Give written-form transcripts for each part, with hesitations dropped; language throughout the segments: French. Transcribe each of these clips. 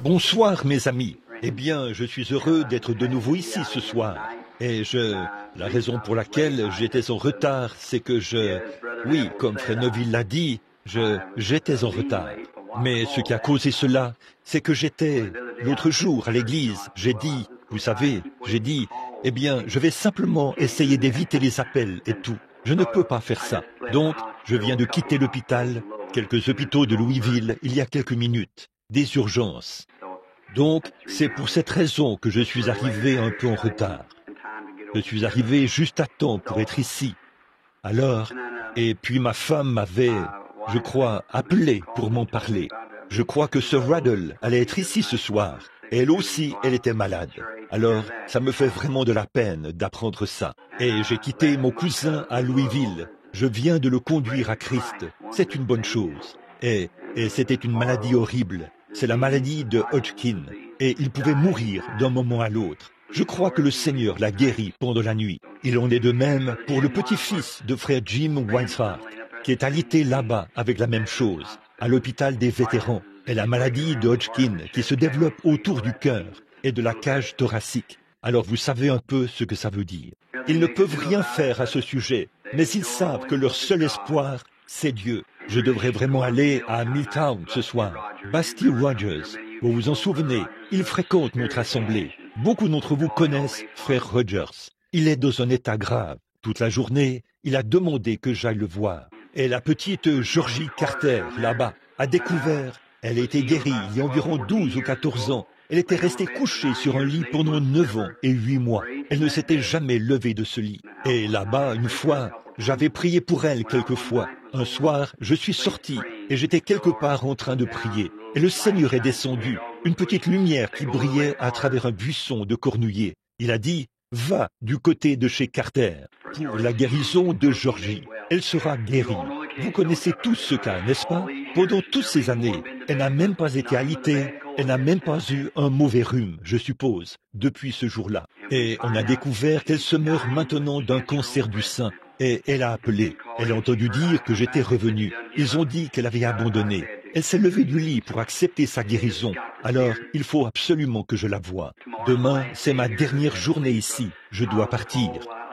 Bonsoir mes amis. Eh bien, je suis heureux d'être de nouveau ici ce soir. La raison pour laquelle j'étais en retard, c'est que oui, comme Frère Neville l'a dit, j'étais en retard. Mais ce qui a causé cela, c'est que l'autre jour à l'église, vous savez, j'ai dit, eh bien, je vais simplement essayer d'éviter les appels et tout. Je ne peux pas faire ça. Donc, je viens de quitter l'hôpital, quelques hôpitaux de Louisville, il y a quelques minutes, des urgences. Donc, c'est pour cette raison que je suis arrivé un peu en retard. Je suis arrivé juste à temps pour être ici. Alors, et puis ma femme m'avait, je crois, appelé pour m'en parler. Je crois que Sir Raddle allait être ici ce soir. Et elle aussi, elle était malade. Alors, ça me fait vraiment de la peine d'apprendre ça. Et j'ai quitté mon cousin à Louisville. Je viens de le conduire à Christ. C'est une bonne chose. Et c'était une maladie horrible. C'est la maladie de Hodgkin. Et il pouvait mourir d'un moment à l'autre. Je crois que le Seigneur l'a guéri pendant la nuit. Il en est de même pour le petit-fils de frère Jim Winesheart, qui est alité là-bas avec la même chose, à l'hôpital des vétérans, et la maladie de Hodgkin qui se développe autour du cœur et de la cage thoracique. Alors vous savez un peu ce que ça veut dire. Ils ne peuvent rien faire à ce sujet, mais ils savent que leur seul espoir, c'est Dieu. Je devrais vraiment aller à Milltown ce soir. Basti Rogers, vous vous en souvenez, il fréquente notre assemblée. Beaucoup d'entre vous connaissent frère Rogers. Il est dans un état grave. Toute la journée, il a demandé que j'aille le voir. Et la petite Georgie Carter, là-bas, a découvert, elle a été guérie il y a environ 12 ou 14 ans. Elle était restée couchée sur un lit pendant 9 ans et 8 mois. Elle ne s'était jamais levée de ce lit. Et là-bas, une fois, j'avais prié pour elle quelquefois. Un soir, je suis sorti et j'étais quelque part en train de prier. Et le Seigneur est descendu, une petite lumière qui brillait à travers un buisson de cornouiller. Il a dit, va du côté de chez Carter pour la guérison de Georgie. Elle sera guérie. Vous connaissez tous ce cas, n'est-ce pas? Pendant toutes ces années, elle n'a même pas été alitée, elle n'a même pas eu un mauvais rhume, je suppose, depuis ce jour-là. Et on a découvert qu'elle se meurt maintenant d'un cancer du sein. Et elle a appelé. Elle a entendu dire que j'étais revenu. Ils ont dit qu'elle avait abandonné. Elle s'est levée du lit pour accepter sa guérison. Alors, il faut absolument que je la voie. Demain, c'est ma dernière journée ici. Je dois partir.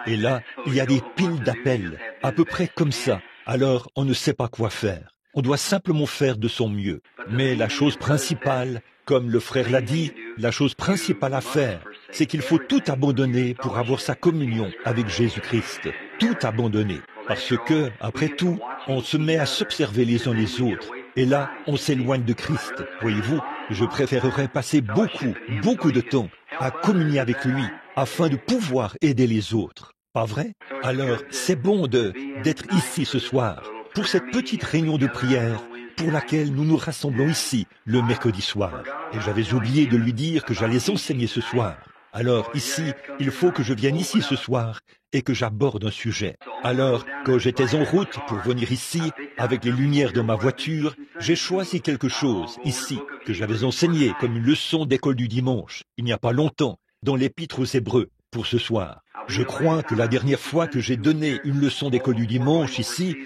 Et là, il y a des piles d'appels, à peu près comme ça. Alors, on ne sait pas quoi faire. On doit simplement faire de son mieux. Mais la chose principale, comme le frère l'a dit, la chose principale à faire, c'est qu'il faut tout abandonner pour avoir sa communion avec Jésus-Christ. Tout abandonner. Parce que, après tout, on se met à s'observer les uns les autres. Et là, on s'éloigne de Christ. Voyez-vous, je préférerais passer beaucoup de temps à communier avec lui afin de pouvoir aider les autres. Pas vrai? Alors, c'est bon d'être ici ce soir pour cette petite réunion de prière pour laquelle nous nous rassemblons ici le mercredi soir. Et j'avais oublié de lui dire que j'allais enseigner ce soir. Alors ici, il faut que je vienne ici ce soir et que j'aborde un sujet. Alors, quand j'étais en route pour venir ici, avec les lumières de ma voiture, j'ai choisi quelque chose ici que j'avais enseigné comme une leçon d'école du dimanche, il n'y a pas longtemps, dans l'Épître aux Hébreux, pour ce soir. Je crois que la dernière fois que j'ai donné une leçon d'école du dimanche ici,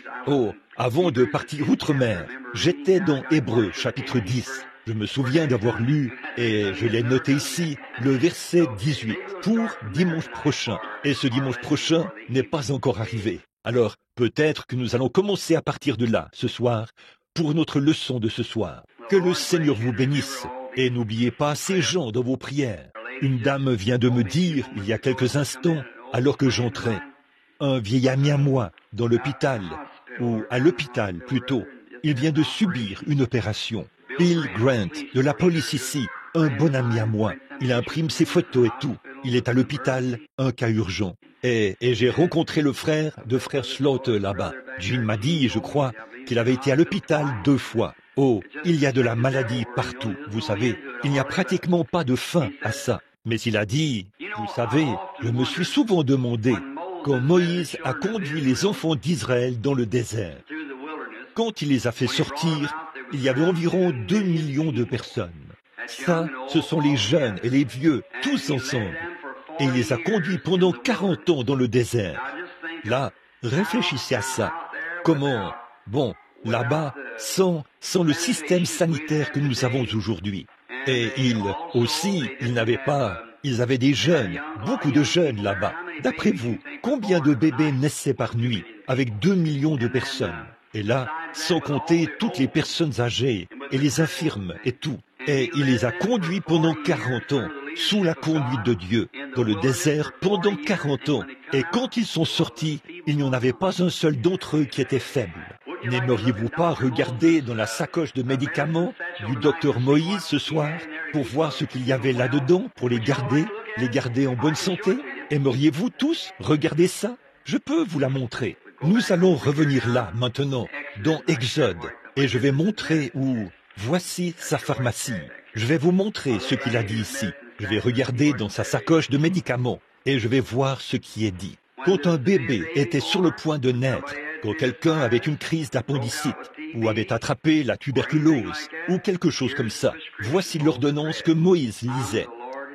avant de partir outre-mer, j'étais dans Hébreux chapitre 10. Je me souviens d'avoir lu, et je l'ai noté ici, le verset 18, pour dimanche prochain. Et ce dimanche prochain n'est pas encore arrivé. Alors, peut-être que nous allons commencer à partir de là, ce soir, pour notre leçon de ce soir. Que le Seigneur vous bénisse. Et n'oubliez pas ces gens dans vos prières. Une dame vient de me dire, il y a quelques instants, alors que j'entrais, un vieil ami à moi, dans l'hôpital, ou à l'hôpital plutôt, il vient de subir une opération. Bill Grant, de la police ici, un bon ami à moi. Il imprime ses photos et tout. Il est à l'hôpital, un cas urgent. Et j'ai rencontré le frère de frère Slaughter là-bas. Jean m'a dit, je crois, qu'il avait été à l'hôpital 2 fois. Oh, il y a de la maladie partout, vous savez. Il n'y a pratiquement pas de fin à ça. Mais il a dit, vous savez, je me suis souvent demandé quand Moïse a conduit les enfants d'Israël dans le désert. Quand il les a fait sortir, il y avait environ 2 millions de personnes. Ça, ce sont les jeunes et les vieux, tous ensemble. Et il les a conduits pendant 40 ans dans le désert. Là, réfléchissez à ça. Comment? Bon, là-bas, sans le système sanitaire que nous avons aujourd'hui. Et ils avaient des jeunes, beaucoup de jeunes là-bas. D'après vous, combien de bébés naissaient par nuit, avec 2 millions de personnes? Et là, sans compter toutes les personnes âgées, et les infirmes, et tout. Et il les a conduits pendant 40 ans, sous la conduite de Dieu, dans le désert pendant 40 ans. Et quand ils sont sortis, il n'y en avait pas un seul d'entre eux qui était faible. N'aimeriez-vous pas regarder dans la sacoche de médicaments du docteur Moïse ce soir pour voir ce qu'il y avait là-dedans pour les garder en bonne santé? Aimeriez-vous tous regarder ça? Je peux vous la montrer. Nous allons revenir là maintenant, dans Exode, et je vais montrer où... Voici sa pharmacie. Je vais vous montrer ce qu'il a dit ici. Je vais regarder dans sa sacoche de médicaments et je vais voir ce qui est dit. Quand un bébé était sur le point de naître, quand quelqu'un avait une crise d'appendicite ou avait attrapé la tuberculose ou quelque chose comme ça, voici l'ordonnance que Moïse lisait.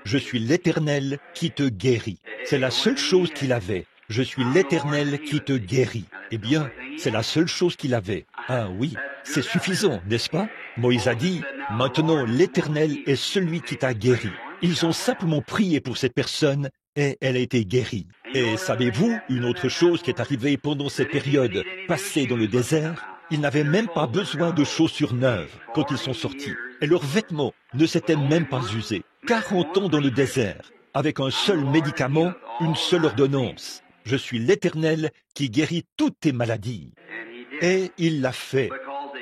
Je suis l'Éternel qui te guérit. C'est la seule chose qu'il avait. Je suis l'Éternel qui te guérit. Eh bien, c'est la seule chose qu'il avait. Ah oui, c'est suffisant, n'est-ce pas? Moïse a dit, maintenant l'Éternel est celui qui t'a guéri. Ils ont simplement prié pour cette personne et elle a été guérie. Et savez-vous, une autre chose qui est arrivée pendant cette période passée dans le désert? Ils n'avaient même pas besoin de chaussures neuves quand ils sont sortis. Et leurs vêtements ne s'étaient même pas usés. 40 ans dans le désert, avec un seul médicament, une seule ordonnance. Je suis l'Éternel qui guérit toutes tes maladies. Et il l'a fait,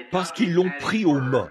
parce qu'ils l'ont pris au mot.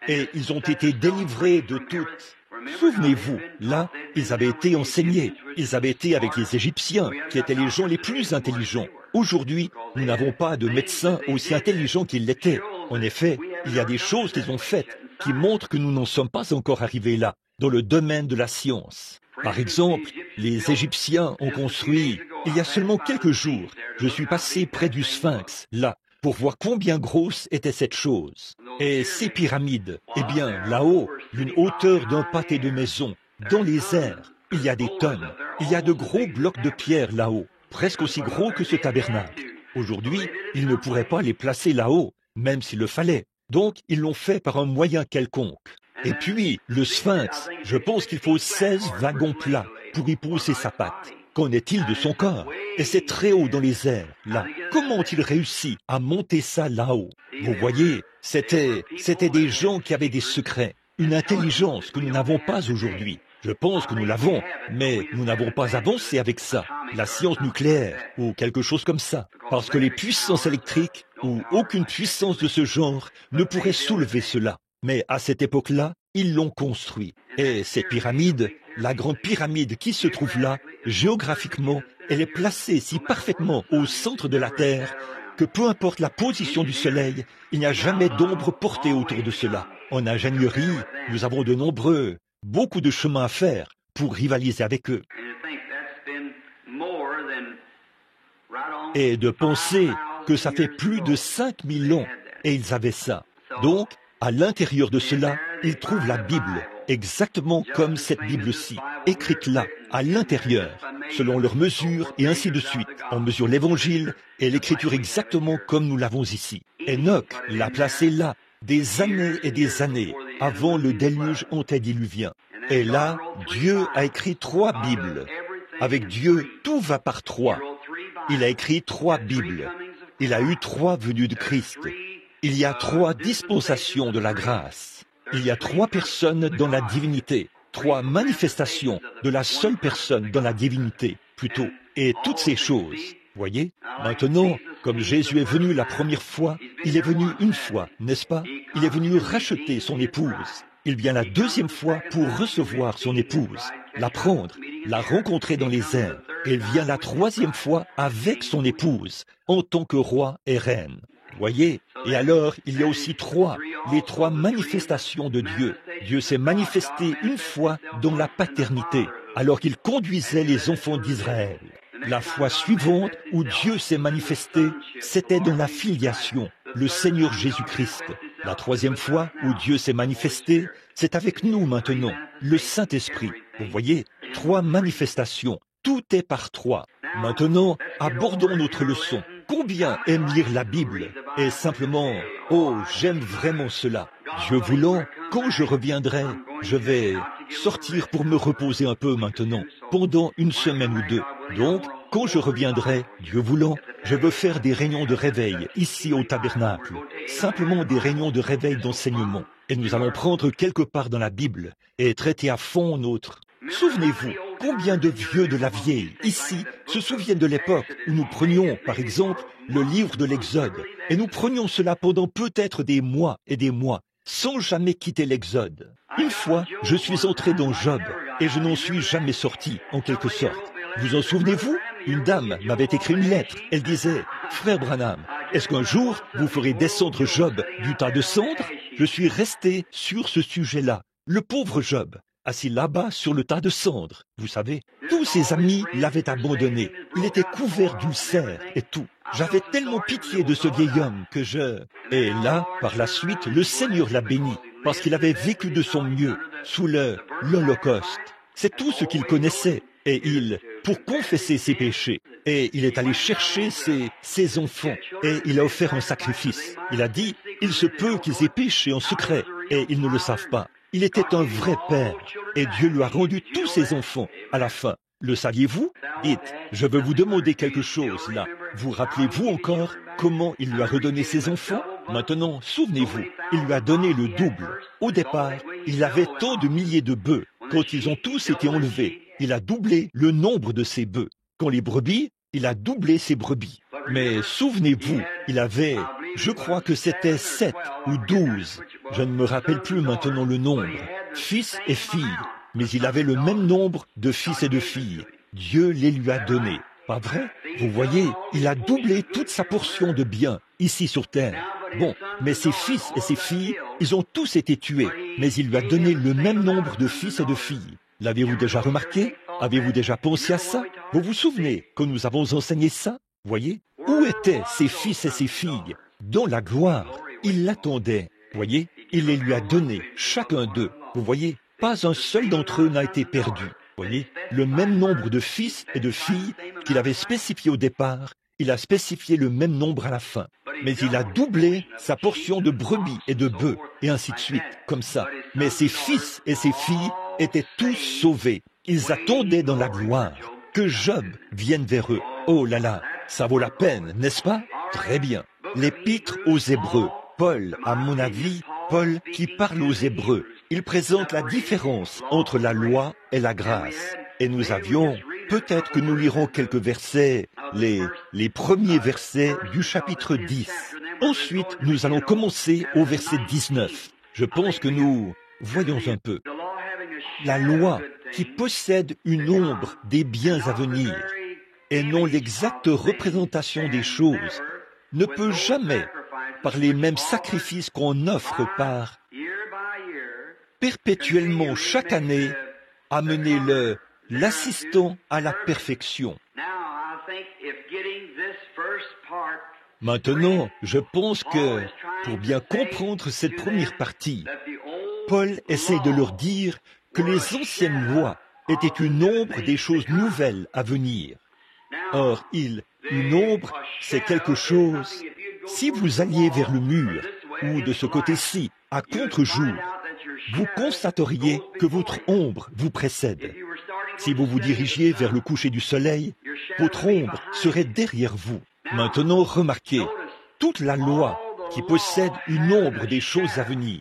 Et ils ont été délivrés de toutes. Souvenez-vous, là, ils avaient été enseignés. Ils avaient été avec les Égyptiens, qui étaient les gens les plus intelligents. Aujourd'hui, nous n'avons pas de médecins aussi intelligents qu'ils l'étaient. En effet, il y a des choses qu'ils ont faites qui montrent que nous n'en sommes pas encore arrivés là, dans le domaine de la science. Par exemple, les Égyptiens ont construit, il y a seulement quelques jours, je suis passé près du Sphinx, là, pour voir combien grosse était cette chose. Et ces pyramides, eh bien, là-haut, d'une hauteur d'un pâté de maison, dans les airs, il y a des tonnes, il y a de gros blocs de pierre là-haut, presque aussi gros que ce tabernacle. Aujourd'hui, ils ne pourraient pas les placer là-haut, même s'il le fallait. Donc, ils l'ont fait par un moyen quelconque. Et puis, le Sphinx, je pense qu'il faut 16 wagons plats pour y poser sa patte. Qu'en est-il de son corps? Et c'est très haut dans les airs, là. Comment ont-ils réussi à monter ça là-haut? Vous voyez, c'était des gens qui avaient des secrets, une intelligence que nous n'avons pas aujourd'hui. Je pense que nous l'avons, mais nous n'avons pas avancé avec ça, la science nucléaire ou quelque chose comme ça, parce que les puissances électriques ou aucune puissance de ce genre ne pourrait soulever cela. Mais à cette époque-là, ils l'ont construit. Et cette pyramide, la grande pyramide qui se trouve là, géographiquement, elle est placée si parfaitement au centre de la Terre que peu importe la position du Soleil, il n'y a jamais d'ombre portée autour de cela. En ingénierie, nous avons beaucoup de chemin à faire pour rivaliser avec eux. Et de penser que ça fait plus de 5000 ans et ils avaient ça. Donc, à l'intérieur de cela, ils trouvent la Bible, exactement comme cette Bible-ci, écrite là, à l'intérieur, selon leurs mesures et ainsi de suite. On mesure l'Évangile et l'Écriture exactement comme nous l'avons ici. Enoch l'a placé là, des années et des années, avant le déluge antédiluvien. Et là, Dieu a écrit 3 Bibles. Avec Dieu, tout va par 3. Il a écrit 3 Bibles. Il a eu 3 venues de Christ. Il y a 3 dispensations de la grâce. Il y a 3 personnes dans la divinité, 3 manifestations de la seule personne dans la divinité, plutôt. Et toutes ces choses, voyez, maintenant, comme Jésus est venu la première fois, il est venu une fois, n'est-ce pas? Il est venu racheter son épouse. Il vient la deuxième fois pour recevoir son épouse, la prendre, la rencontrer dans les airs. Et il vient la 3e fois avec son épouse, en tant que roi et reine. Voyez, et alors il y a aussi les 3 manifestations de Dieu. Dieu s'est manifesté une fois dans la paternité, alors qu'il conduisait les enfants d'Israël. La fois suivante où Dieu s'est manifesté, c'était dans la filiation, le Seigneur Jésus-Christ. La 3e fois où Dieu s'est manifesté, c'est avec nous maintenant, le Saint-Esprit. Vous voyez, 3 manifestations, tout est par 3. Maintenant, abordons notre leçon. combien aiment lire la Bible et simplement, oh, j'aime vraiment cela. Dieu voulant, quand je reviendrai, je vais sortir pour me reposer un peu maintenant, pendant une semaine ou deux. Donc, quand je reviendrai, Dieu voulant, je veux faire des réunions de réveil ici au tabernacle, simplement des réunions de réveil d'enseignement. Et nous allons prendre quelque part dans la Bible et traiter à fond notre... Souvenez-vous, combien de vieux de la vieille, ici, se souviennent de l'époque où nous prenions, par exemple, le livre de l'Exode, et nous prenions cela pendant peut-être des mois et des mois, sans jamais quitter l'Exode. Une fois, je suis entré dans Job, et je n'en suis jamais sorti, en quelque sorte. Vous en souvenez-vous? Une dame m'avait écrit une lettre. Elle disait, « Frère Branham, est-ce qu'un jour, vous ferez descendre Job du tas de cendres ?» Je suis resté sur ce sujet-là. Le pauvre Job, assis là-bas sur le tas de cendres. Vous savez, tous ses amis l'avaient abandonné. Il était couvert d'ulcères et tout. J'avais tellement pitié de ce vieil homme que je... Et là, par la suite, le Seigneur l'a béni, parce qu'il avait vécu de son mieux sous l'Holocauste. C'est tout ce qu'il connaissait. Et pour confesser ses péchés, et il est allé chercher ses enfants, et il a offert un sacrifice. Il a dit, il se peut qu'ils aient péché en secret, et ils ne le savent pas. Il était un vrai père, et Dieu lui a rendu tous ses enfants à la fin. Le saviez-vous? Dites, je veux vous demander quelque chose là. Vous rappelez-vous encore comment il lui a redonné ses enfants? Maintenant, souvenez-vous, il lui a donné le double. Au départ, il avait tant de milliers de bœufs. Quand ils ont tous été enlevés, il a doublé le nombre de ses bœufs. Quand les brebis, il a doublé ses brebis. Mais souvenez-vous, il avait, je crois que c'était 7 ou 12, je ne me rappelle plus maintenant le nombre, fils et filles. Mais il avait le même nombre de fils et de filles. Dieu les lui a donnés. Pas vrai? Vous voyez, il a doublé toute sa portion de biens ici sur terre. Bon, mais ses fils et ses filles, ils ont tous été tués. Mais il lui a donné le même nombre de fils et de filles. L'avez-vous déjà remarqué? Avez-vous déjà pensé à ça? Vous vous souvenez que nous avons enseigné ça? Voyez? Où étaient ses fils et ses filles? Dans la gloire. Il l'attendait. Voyez? Il les lui a donnés, chacun d'eux. Vous voyez? Pas un seul d'entre eux n'a été perdu. Voyez? Le même nombre de fils et de filles qu'il avait spécifié au départ, il a spécifié le même nombre à la fin. Mais il a doublé sa portion de brebis et de bœufs, et ainsi de suite, comme ça. Mais ses fils et ses filles étaient tous sauvés. Ils attendaient dans la gloire que Job vienne vers eux. Oh là là, ça vaut la peine, n'est-ce pas? Très bien. L'épître aux Hébreux. Paul, à mon avis, Paul qui parle aux Hébreux. Il présente la différence entre la loi et la grâce. Et nous avions, peut-être que nous lirons quelques versets, les premiers versets du chapitre 10. Ensuite, nous allons commencer au verset 19. Je pense que nous voyons un peu. La loi qui possède une ombre des biens à venir et non l'exacte représentation des choses ne peut jamais, par les mêmes sacrifices qu'on offre perpétuellement chaque année, amener l'assistant à la perfection. Maintenant, je pense que, pour bien comprendre cette première partie, Paul essaie de leur dire que les anciennes lois étaient une ombre des choses nouvelles à venir. Or, une ombre, c'est quelque chose. Si vous alliez vers le mur, ou de ce côté-ci, à contre-jour, vous constateriez que votre ombre vous précède. Si vous vous dirigiez vers le coucher du soleil, votre ombre serait derrière vous. Maintenant, remarquez, toute la loi qui possède une ombre des choses à venir.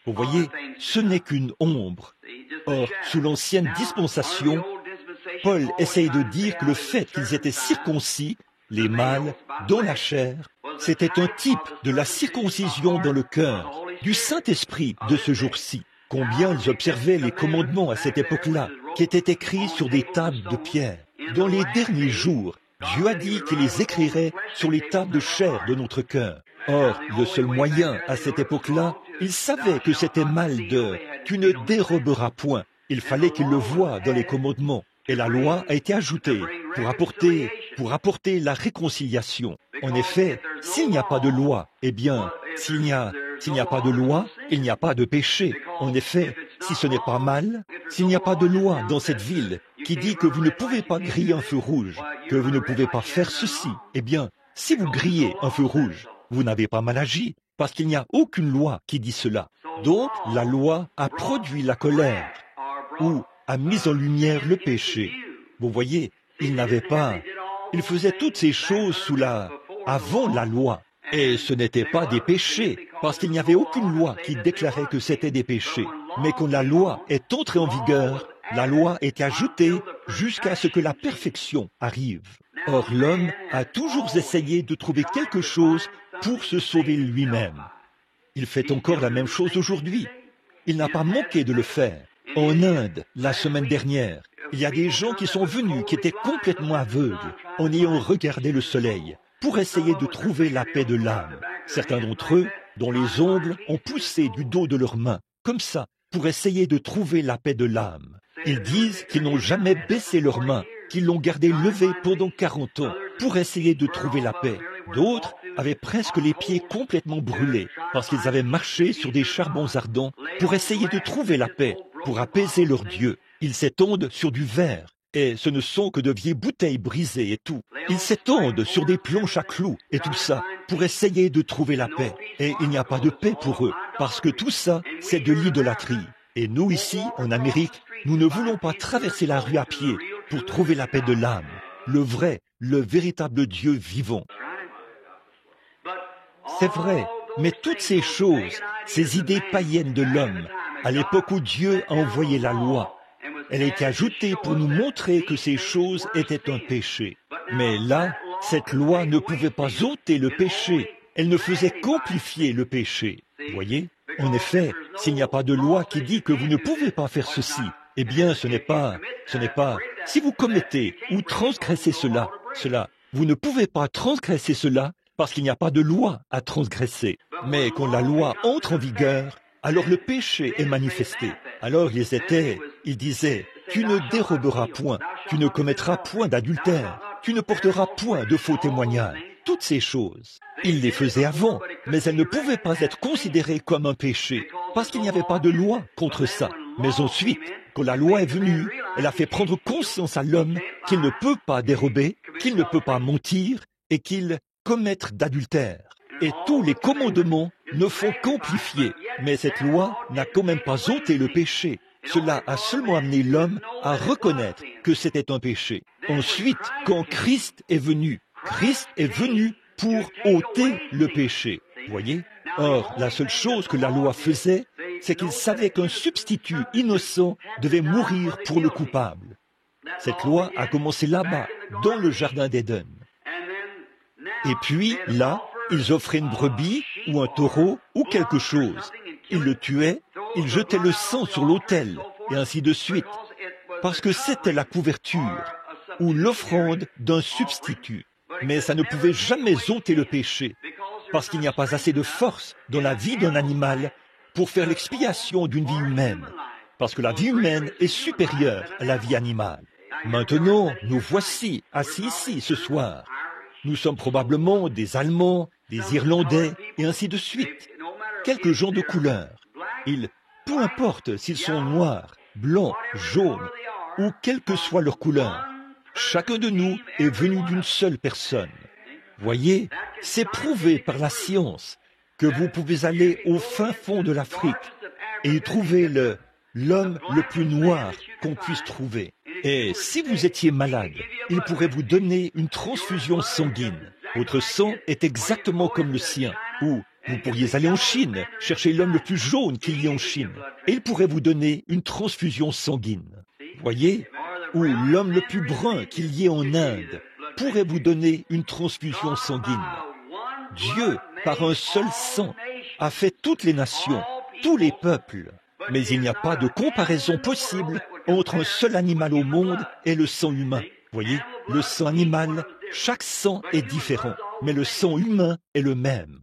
Vous voyez, ce n'est qu'une ombre. Or, sous l'ancienne dispensation, Paul essaye de dire que le fait qu'ils étaient circoncis, les mâles, dans la chair, c'était un type de la circoncision dans le cœur, du Saint-Esprit de ce jour-ci. Combien ils observaient les commandements à cette époque-là, qui étaient écrits sur des tables de pierre. Dans les derniers jours, Dieu a dit qu'il les écrirait sur les tables de chair de notre cœur. Or, le seul moyen à cette époque-là, ils savaient que c'était mal de « tu ne déroberas point ». Il fallait qu'ils le voient dans les commandements. Et la loi a été ajoutée pour apporter la réconciliation. En effet, s'il n'y a pas de loi, eh bien, s'il n'y a pas de loi, il n'y a pas de péché. En effet, si ce n'est pas mal, s'il n'y a pas de loi dans cette ville qui dit que vous ne pouvez pas griller un feu rouge, que vous ne pouvez pas faire ceci, eh bien, Si vous grillez un feu rouge, vous n'avez pas mal agi, parce qu'il n'y a aucune loi qui dit cela. Donc, la loi a produit la colère, ou a mis en lumière le péché. Vous voyez, il faisait toutes ces choses avant la loi. Et ce n'était pas des péchés, parce qu'il n'y avait aucune loi qui déclarait que c'était des péchés. Mais quand la loi est entrée en vigueur, la loi est ajoutée jusqu'à ce que la perfection arrive. Or, l'homme a toujours essayé de trouver quelque chose pour se sauver lui-même. Il fait encore la même chose aujourd'hui. Il n'a pas manqué de le faire. En Inde, la semaine dernière, il y a des gens qui sont venus, qui étaient complètement aveugles, en ayant regardé le soleil, pour essayer de trouver la paix de l'âme. Certains d'entre eux, dont les ongles ont poussé du dos de leurs mains, comme ça, pour essayer de trouver la paix de l'âme. Ils disent qu'ils n'ont jamais baissé leurs mains, qu'ils l'ont gardée levée pendant 40 ans, pour essayer de trouver la paix. D'autres avaient presque les pieds complètement brûlés, parce qu'ils avaient marché sur des charbons ardents, pour essayer de trouver la paix, pour apaiser leur Dieu. Ils s'étendent sur du verre, et ce ne sont que de vieilles bouteilles brisées et tout. Ils s'étendent sur des planches à clous et tout ça, pour essayer de trouver la paix. Et il n'y a pas de paix pour eux, parce que tout ça, c'est de l'idolâtrie. Et nous ici, en Amérique, nous ne voulons pas traverser la rue à pied pour trouver la paix de l'âme, le vrai, le véritable Dieu vivant. C'est vrai, mais toutes ces choses, ces idées païennes de l'homme, à l'époque où Dieu a envoyé la loi, elle a été ajoutée pour nous montrer que ces choses étaient un péché. Mais là, cette loi ne pouvait pas ôter le péché, elle ne faisait qu'amplifier le péché. Voyez? En effet, s'il n'y a pas de loi qui dit que vous ne pouvez pas faire ceci, eh bien ce n'est pas, si vous commettez ou transgressez cela, vous ne pouvez pas transgresser cela parce qu'il n'y a pas de loi à transgresser. Mais quand la loi entre en vigueur, alors le péché est manifesté. Alors ils disaient, tu ne déroberas point, tu ne commettras point d'adultère, tu ne porteras point de faux témoignages. Toutes ces choses, ils les faisaient avant, mais elles ne pouvaient pas être considérées comme un péché, parce qu'il n'y avait pas de loi contre ça. Mais ensuite, quand la loi est venue, elle a fait prendre conscience à l'homme qu'il ne peut pas dérober, qu'il ne peut pas mentir et qu'il commettre d'adultère. Et tous les commandements ne font qu'amplifier, mais cette loi n'a quand même pas ôté le péché. Cela a seulement amené l'homme à reconnaître que c'était un péché. Ensuite, quand Christ est venu pour ôter le péché. Voyez? Or, la seule chose que la loi faisait, c'est qu'il savait qu'un substitut innocent devait mourir pour le coupable. Cette loi a commencé là-bas, dans le jardin d'Éden. Et puis, là, ils offraient une brebis ou un taureau ou quelque chose. Ils le tuaient, ils jetaient le sang sur l'autel, et ainsi de suite, parce que c'était la couverture ou l'offrande d'un substitut. Mais ça ne pouvait jamais ôter le péché, parce qu'il n'y a pas assez de force dans la vie d'un animal pour faire l'expiation d'une vie humaine, parce que la vie humaine est supérieure à la vie animale. Maintenant, nous voici assis ici ce soir. Nous sommes probablement des Allemands, des Irlandais, et ainsi de suite. Quelques gens de couleur. Peu importe s'ils sont noirs, blancs, jaunes, ou quelle que soit leur couleur, chacun de nous est venu d'une seule personne. Voyez, c'est prouvé par la science que vous pouvez aller au fin fond de l'Afrique et y trouver l'homme le plus noir qu'on puisse trouver. Et si vous étiez malade, il pourrait vous donner une transfusion sanguine. Votre sang est exactement comme le sien. Ou vous pourriez aller en Chine, chercher l'homme le plus jaune qu'il y ait en Chine, et il pourrait vous donner une transfusion sanguine. Voyez? Ou l'homme le plus brun qu'il y ait en Inde pourrait vous donner une transfusion sanguine. Dieu, par un seul sang, a fait toutes les nations, tous les peuples. Mais il n'y a pas de comparaison possible entre un seul animal au monde et le sang humain. Voyez, le sang animal, chaque sang est différent, mais le sang humain est le même.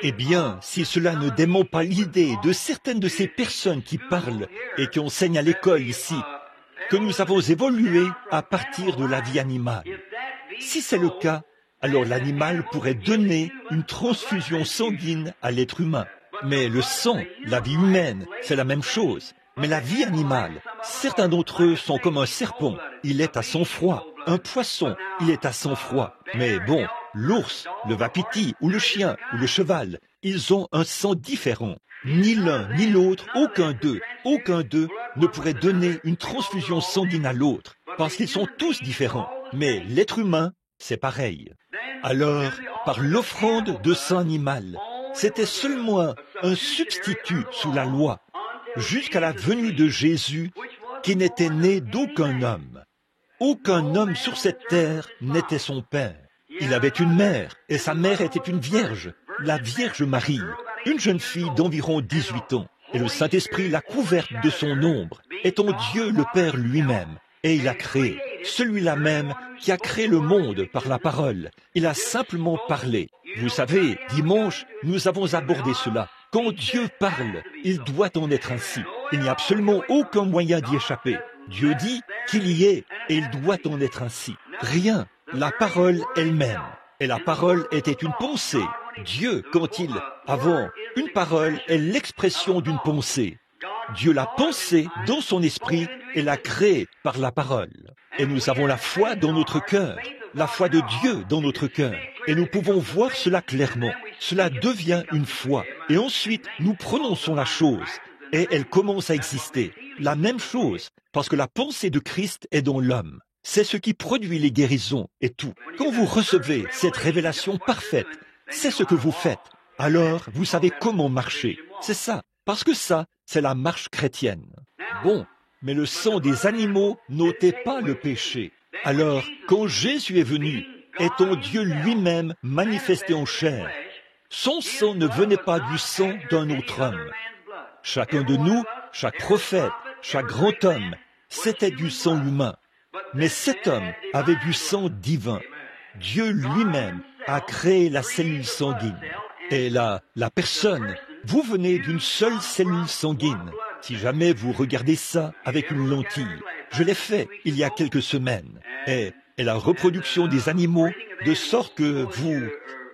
Eh bien, si cela ne dément pas l'idée de certaines de ces personnes qui parlent et qui enseignent à l'école ici, que nous avons évolué à partir de la vie animale. Si c'est le cas, alors l'animal pourrait donner une transfusion sanguine à l'être humain. Mais le sang, la vie humaine, c'est la même chose. Mais la vie animale, certains d'entre eux sont comme un serpent. Il est à sang froid. Un poisson, il est à sang-froid. Mais bon, l'ours, le wapiti ou le chien ou le cheval, ils ont un sang différent. Ni l'un ni l'autre, aucun d'eux ne pourrait donner une transfusion sanguine à l'autre, parce qu'ils sont tous différents. Mais l'être humain, c'est pareil. Alors, par l'offrande de sang animal, c'était seulement un substitut sous la loi, jusqu'à la venue de Jésus, qui n'était né d'aucun homme. Aucun homme sur cette terre n'était son père. Il avait une mère, et sa mère était une vierge, la Vierge Marie, une jeune fille d'environ 18 ans. Et le Saint-Esprit l'a couverte de son ombre, étant Dieu le Père lui-même. Et il a créé, celui-là même qui a créé le monde par la parole. Il a simplement parlé. Vous savez, dimanche, nous avons abordé cela. Quand Dieu parle, il doit en être ainsi. Il n'y a absolument aucun moyen d'y échapper. Dieu dit qu'il y est, et il doit en être ainsi. Rien, la parole elle-même. Et la parole était une pensée. Dieu, quand il, avant, une parole est l'expression d'une pensée. Dieu l'a pensée dans son esprit et l'a créée par la parole. Et nous avons la foi dans notre cœur, la foi de Dieu dans notre cœur. Et nous pouvons voir cela clairement. Cela devient une foi. Et ensuite, nous prononçons la chose. Et elle commence à exister. La même chose, parce que la pensée de Christ est dans l'homme. C'est ce qui produit les guérisons et tout. Quand vous recevez cette révélation parfaite, c'est ce que vous faites. Alors, vous savez comment marcher. C'est ça. Parce que ça, c'est la marche chrétienne. Bon, mais le sang des animaux n'ôtait pas le péché. Alors, quand Jésus est venu, étant Dieu lui-même manifesté en chair, son sang ne venait pas du sang d'un autre homme. Chacun de nous, chaque prophète, chaque grand homme, c'était du sang humain. Mais cet homme avait du sang divin. Dieu lui-même a créé la cellule sanguine. Et la personne, vous venez d'une seule cellule sanguine. Si jamais vous regardez ça avec une lentille, je l'ai fait il y a quelques semaines. Et la reproduction des animaux, de sorte que vous,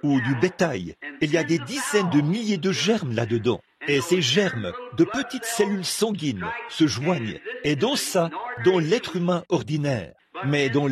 ou du bétail, il y a des dizaines de milliers de germes là-dedans. Et ces germes, de petites cellules sanguines, se joignent. Et dans ça, dans l'être humain ordinaire. Mais dans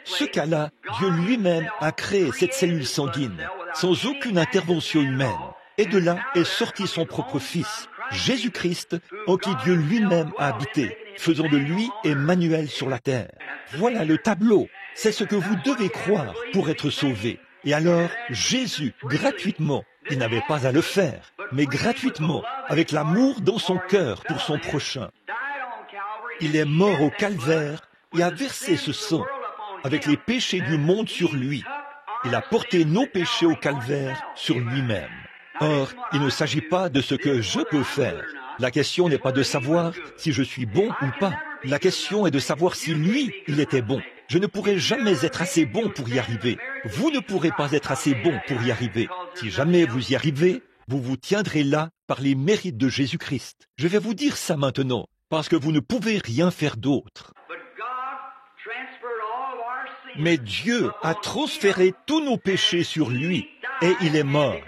ce cas-là, Dieu lui-même a créé cette cellule sanguine, sans aucune intervention humaine. Et de là est sorti son propre Fils, Jésus-Christ, en qui Dieu lui-même a habité, faisant de lui Emmanuel sur la terre. Voilà le tableau. C'est ce que vous devez croire pour être sauvé. Et alors, Jésus, gratuitement, il n'avait pas à le faire, mais gratuitement, avec l'amour dans son cœur pour son prochain. Il est mort au calvaire et a versé ce sang avec les péchés du monde sur lui. Il a porté nos péchés au calvaire sur lui-même. Or, il ne s'agit pas de ce que je peux faire. La question n'est pas de savoir si je suis bon ou pas. La question est de savoir si lui, il était bon. Je ne pourrai jamais être assez bon pour y arriver. Vous ne pourrez pas être assez bon pour y arriver. Si jamais vous y arrivez, vous vous tiendrez là par les mérites de Jésus-Christ. Je vais vous dire ça maintenant, parce que vous ne pouvez rien faire d'autre. Mais Dieu a transféré tous nos péchés sur lui, et il est mort.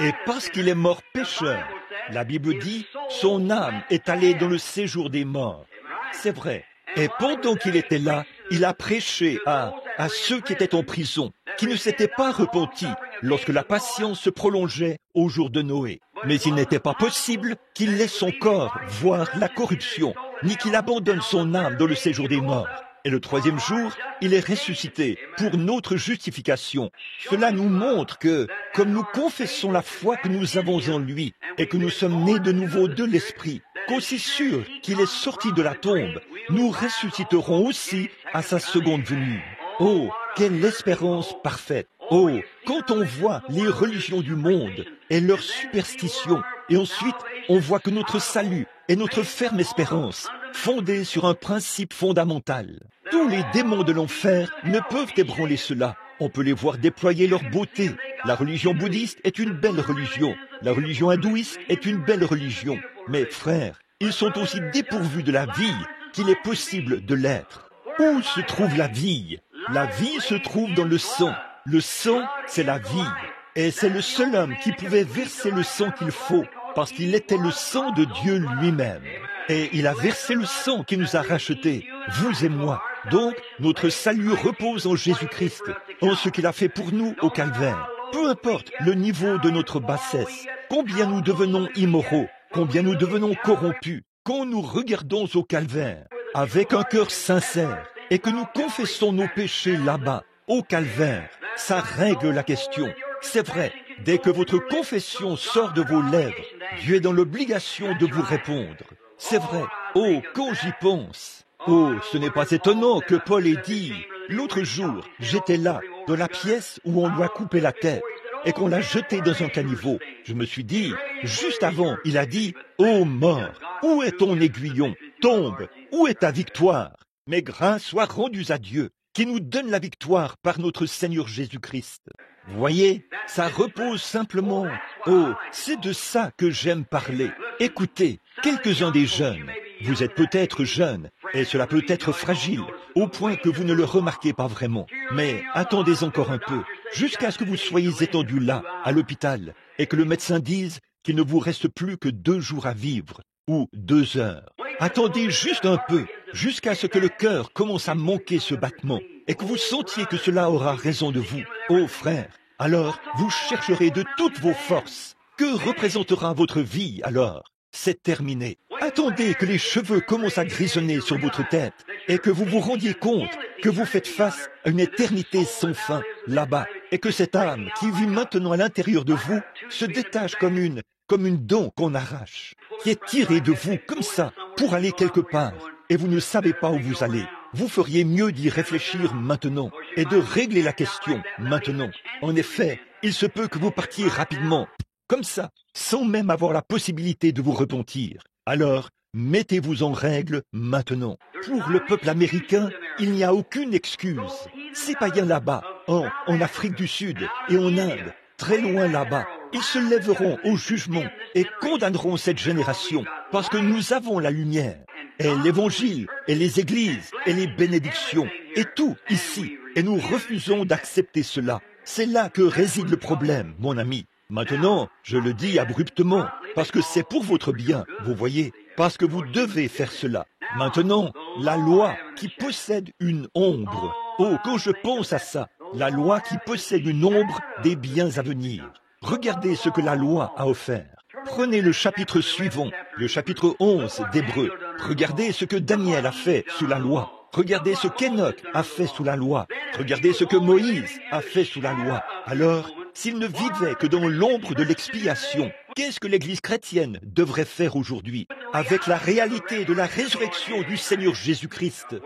Et parce qu'il est mort pécheur, la Bible dit, son âme est allée dans le séjour des morts. C'est vrai. Et pendant qu'il était là, il a prêché à ceux qui étaient en prison, qui ne s'étaient pas repentis lorsque la patience se prolongeait au jour de Noé. Mais il n'était pas possible qu'il laisse son corps voir la corruption, ni qu'il abandonne son âme dans le séjour des morts. Et le troisième jour, il est ressuscité pour notre justification. Cela nous montre que, comme nous confessons la foi que nous avons en lui, et que nous sommes nés de nouveau de l'Esprit, qu'aussi sûr qu'il est sorti de la tombe, nous ressusciterons aussi à sa seconde venue. Oh, quelle espérance parfaite! Oh, quand on voit les religions du monde et leurs superstitions, et ensuite on voit que notre salut est notre ferme espérance, fondée sur un principe fondamental. Tous les démons de l'enfer ne peuvent ébranler cela. On peut les voir déployer leur beauté. La religion bouddhiste est une belle religion. La religion hindouiste est une belle religion. Mais frères, ils sont aussi dépourvus de la vie qu'il est possible de l'être. Où se trouve la vie? La vie se trouve dans le sang. Le sang, c'est la vie. Et c'est le seul homme qui pouvait verser le sang qu'il faut, parce qu'il était le sang de Dieu lui-même. Et il a versé le sang qui nous a rachetés, vous et moi. Donc, notre salut repose en Jésus-Christ, en ce qu'il a fait pour nous au calvaire. Peu importe le niveau de notre bassesse, combien nous devenons immoraux, combien nous devenons corrompus, quand nous regardons au calvaire avec un cœur sincère et que nous confessons nos péchés là-bas, au calvaire, ça règle la question. C'est vrai, dès que votre confession sort de vos lèvres, Dieu est dans l'obligation de vous répondre. C'est vrai, oh, quand j'y pense. Oh, ce n'est pas étonnant que Paul ait dit, l'autre jour, j'étais là, dans la pièce où on lui a coupé la tête et qu'on l'a jeté dans un caniveau. Je me suis dit, juste avant, il a dit, ô mort, où est ton aiguillon? Tombe, où est ta victoire? Mais grâce soit rendue à Dieu, qui nous donne la victoire par notre Seigneur Jésus-Christ. Vous voyez, ça repose simplement. Oh, c'est de ça que j'aime parler. Écoutez, quelques-uns des jeunes, vous êtes peut-être jeunes, et cela peut être fragile, au point que vous ne le remarquez pas vraiment. Mais attendez encore un peu, jusqu'à ce que vous soyez étendus là, à l'hôpital, et que le médecin dise qu'il ne vous reste plus que 2 jours à vivre, ou 2 heures. Attendez juste un peu, jusqu'à ce que le cœur commence à manquer ce battement, et que vous sentiez que cela aura raison de vous. Ô frère, alors vous chercherez de toutes vos forces. Que représentera votre vie alors? C'est terminé. Attendez que les cheveux commencent à grisonner sur votre tête et que vous vous rendiez compte que vous faites face à une éternité sans fin là-bas et que cette âme qui vit maintenant à l'intérieur de vous se détache comme une dent qu'on arrache, qui est tirée de vous comme ça pour aller quelque part et vous ne savez pas où vous allez. Vous feriez mieux d'y réfléchir maintenant et de régler la question maintenant. En effet, il se peut que vous partiez rapidement, comme ça, sans même avoir la possibilité de vous repentir. Alors, mettez-vous en règle maintenant. Pour le peuple américain, il n'y a aucune excuse. Ces païens là-bas, en Afrique du Sud et en Inde, très loin là-bas, ils se lèveront au jugement et condamneront cette génération parce que nous avons la lumière et l'évangile et les églises et les bénédictions et tout ici et nous refusons d'accepter cela. C'est là que réside le problème, mon ami. Maintenant, je le dis abruptement, parce que c'est pour votre bien, vous voyez, parce que vous devez faire cela. Maintenant, la loi qui possède une ombre. Oh, quand je pense à ça, la loi qui possède une ombre des biens à venir. Regardez ce que la loi a offert. Prenez le chapitre suivant, le chapitre 11 d'Hébreux. Regardez ce que Daniel a fait sous la loi. Regardez ce qu'Enoch a fait sous la loi. Regardez ce que Moïse a fait sous la loi. Alors, s'il ne vivait que dans l'ombre de l'expiation, qu'est-ce que l'Église chrétienne devrait faire aujourd'hui avec la réalité de la résurrection du Seigneur Jésus-Christ?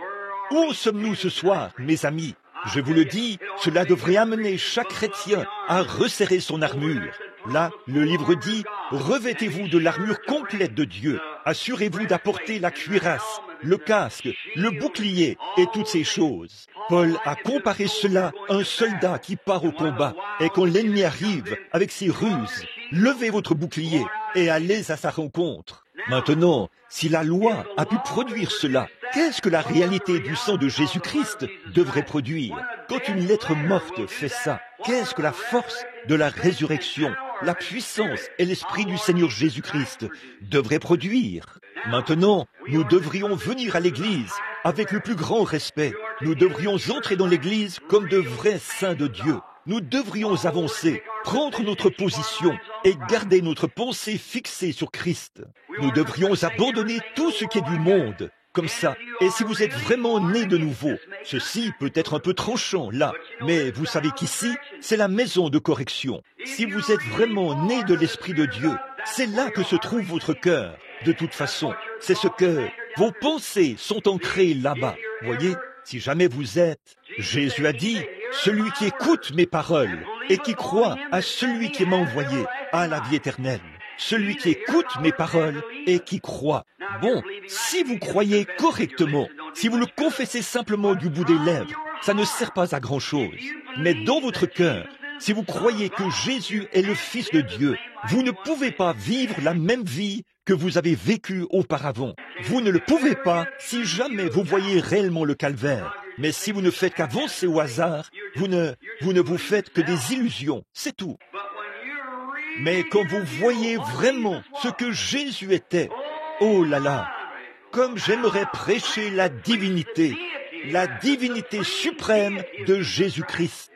Où sommes-nous ce soir, mes amis? Je vous le dis, cela devrait amener chaque chrétien à resserrer son armure. Là, le livre dit, revêtez-vous de l'armure complète de Dieu. Assurez-vous d'apporter la cuirasse, le casque, le bouclier et toutes ces choses. Paul a comparé cela à un soldat qui part au combat et quand l'ennemi arrive avec ses ruses, levez votre bouclier et allez à sa rencontre. Maintenant, si la loi a pu produire cela, qu'est-ce que la réalité du sang de Jésus-Christ devrait produire? Quand une lettre morte fait ça, qu'est-ce que la force de la résurrection, la puissance et l'esprit du Seigneur Jésus-Christ devraient produire? Maintenant, nous devrions venir à l'Église avec le plus grand respect. Nous devrions entrer dans l'Église comme de vrais saints de Dieu. Nous devrions avancer, prendre notre position et garder notre pensée fixée sur Christ. Nous devrions abandonner tout ce qui est du monde, comme ça. Et si vous êtes vraiment né de nouveau, ceci peut être un peu tranchant là, mais vous savez qu'ici, c'est la maison de correction. Si vous êtes vraiment né de l'Esprit de Dieu, c'est là que se trouve votre cœur. De toute façon, c'est ce cœur. Vos pensées sont ancrées là-bas. Voyez, si jamais vous êtes, Jésus a dit, celui qui écoute mes paroles et qui croit à celui qui m'a envoyé a la vie éternelle. Celui qui écoute mes paroles et qui croit. Bon, si vous croyez correctement, si vous le confessez simplement du bout des lèvres, ça ne sert pas à grand-chose. Mais dans votre cœur, si vous croyez que Jésus est le Fils de Dieu, vous ne pouvez pas vivre la même vie que vous avez vécue auparavant. Vous ne le pouvez pas si jamais vous voyez réellement le calvaire. Mais si vous ne faites qu'avancer au hasard, vous ne vous faites que des illusions, c'est tout. Mais quand vous voyez vraiment ce que Jésus était, oh là là, comme j'aimerais prêcher la divinité. la divinité suprême de Jésus-Christ.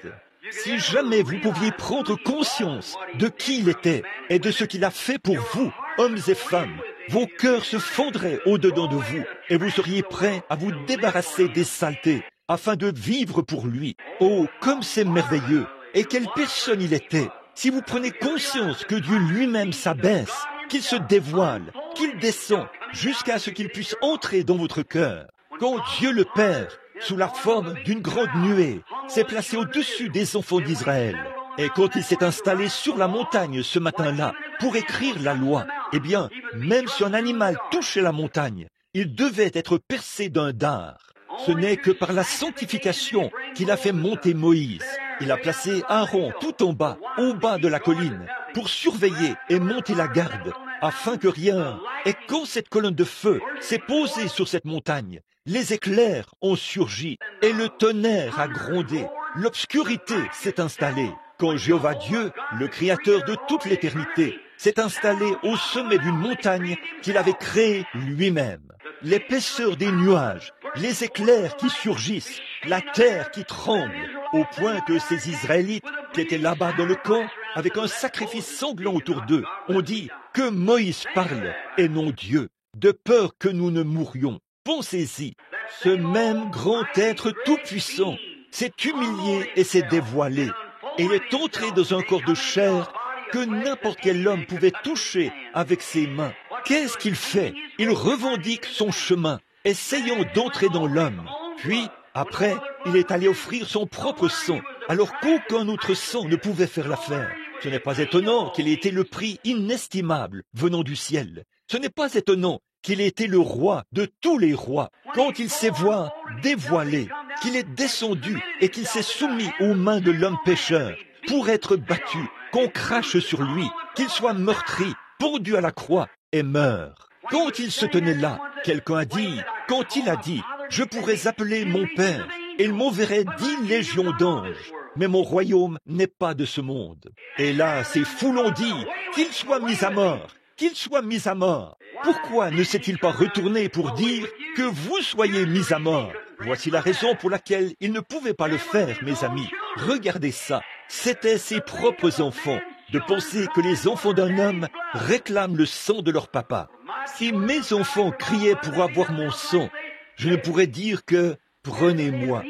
Si jamais vous pouviez prendre conscience de qui il était et de ce qu'il a fait pour vous, hommes et femmes, vos cœurs se fondraient au-dedans de vous et vous seriez prêts à vous débarrasser des saletés afin de vivre pour lui. Oh, comme c'est merveilleux! Et quelle personne il était! Si vous prenez conscience que Dieu lui-même s'abaisse, qu'il se dévoile, qu'il descend jusqu'à ce qu'il puisse entrer dans votre cœur. Quand Dieu le Père, sous la forme d'une grande nuée, s'est placé au-dessus des enfants d'Israël, et quand il s'est installé sur la montagne ce matin-là pour écrire la loi, eh bien, même si un animal touchait la montagne, il devait être percé d'un dard. Ce n'est que par la sanctification qu'il a fait monter Moïse. Il a placé Aaron tout en bas, au bas de la colline, pour surveiller et monter la garde, afin que rien... Et quand cette colonne de feu s'est posée sur cette montagne, les éclairs ont surgi et le tonnerre a grondé. L'obscurité s'est installée. Quand Jéhovah Dieu, le Créateur de toute l'éternité, s'est installé au sommet d'une montagne qu'il avait créée lui-même. L'épaisseur des nuages, les éclairs qui surgissent, la terre qui tremble, au point que ces Israélites qui étaient là-bas dans le camp, avec un sacrifice sanglant autour d'eux, ont dit que Moïse parle et non Dieu, de peur que nous ne mourions. Pensez-y, ce même grand être tout-puissant s'est humilié et s'est dévoilé, et il est entré dans un corps de chair que n'importe quel homme pouvait toucher avec ses mains. Qu'est-ce qu'il fait? Il revendique son chemin, essayant d'entrer dans l'homme. Puis, après, il est allé offrir son propre sang, alors qu'aucun autre sang ne pouvait faire l'affaire. Ce n'est pas étonnant qu'il ait été le prix inestimable venant du ciel. Ce n'est pas étonnant qu'il ait été le roi de tous les rois, quand il s'est voir dévoilé, qu'il est descendu et qu'il s'est soumis aux mains de l'homme pécheur pour être battu, qu'on crache sur lui, qu'il soit meurtri, pendu à la croix et meurt. Quand il se tenait là, quelqu'un a dit, quand il a dit, je pourrais appeler mon Père, et il m'enverrait 10 légions d'anges, mais mon royaume n'est pas de ce monde. Et là, ces foules ont dit, qu'il soit mis à mort, qu'il soit mis à mort. Pourquoi ne s'est-il pas retourné pour dire que vous soyez mis à mort? Voici la raison pour laquelle il ne pouvait pas le faire, mes amis. Regardez ça, c'étaient ses propres enfants. De penser que les enfants d'un homme réclament le sang de leur papa. Si mes enfants criaient pour avoir mon sang, je ne pourrais dire que « prenez-moi ».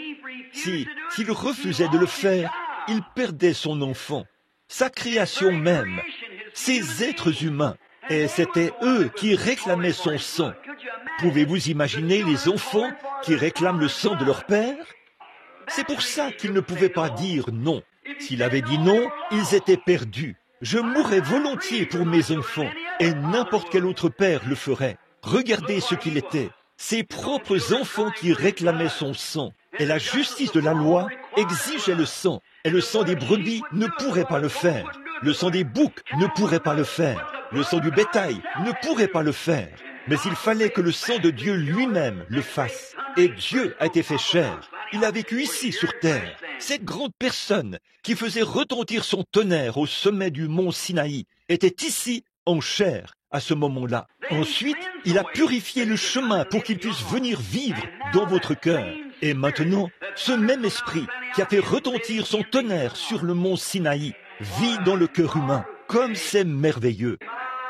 S'il refusait de le faire, il perdait son enfant, sa création même, ses êtres humains, et c'était eux qui réclamaient son sang. Pouvez-vous imaginer les enfants qui réclament le sang de leur père? C'est pour ça qu'ils ne pouvaient pas dire non. S'il avait dit non, ils étaient perdus. Je mourrais volontiers pour mes enfants, et n'importe quel autre père le ferait. Regardez ce qu'il était, ses propres enfants qui réclamaient son sang. Et la justice de la loi exigeait le sang, et le sang des brebis ne pourrait pas le faire. Le sang des boucs ne pourrait pas le faire. Le sang du bétail ne pourrait pas le faire. Mais il fallait que le sang de Dieu lui-même le fasse. Et Dieu a été fait chair. Il a vécu ici sur terre. Cette grande personne qui faisait retentir son tonnerre au sommet du mont Sinaï était ici en chair à ce moment-là. Ensuite, il a purifié le chemin pour qu'il puisse venir vivre dans votre cœur. Et maintenant, ce même esprit qui a fait retentir son tonnerre sur le mont Sinaï vit dans le cœur humain. Comme c'est merveilleux.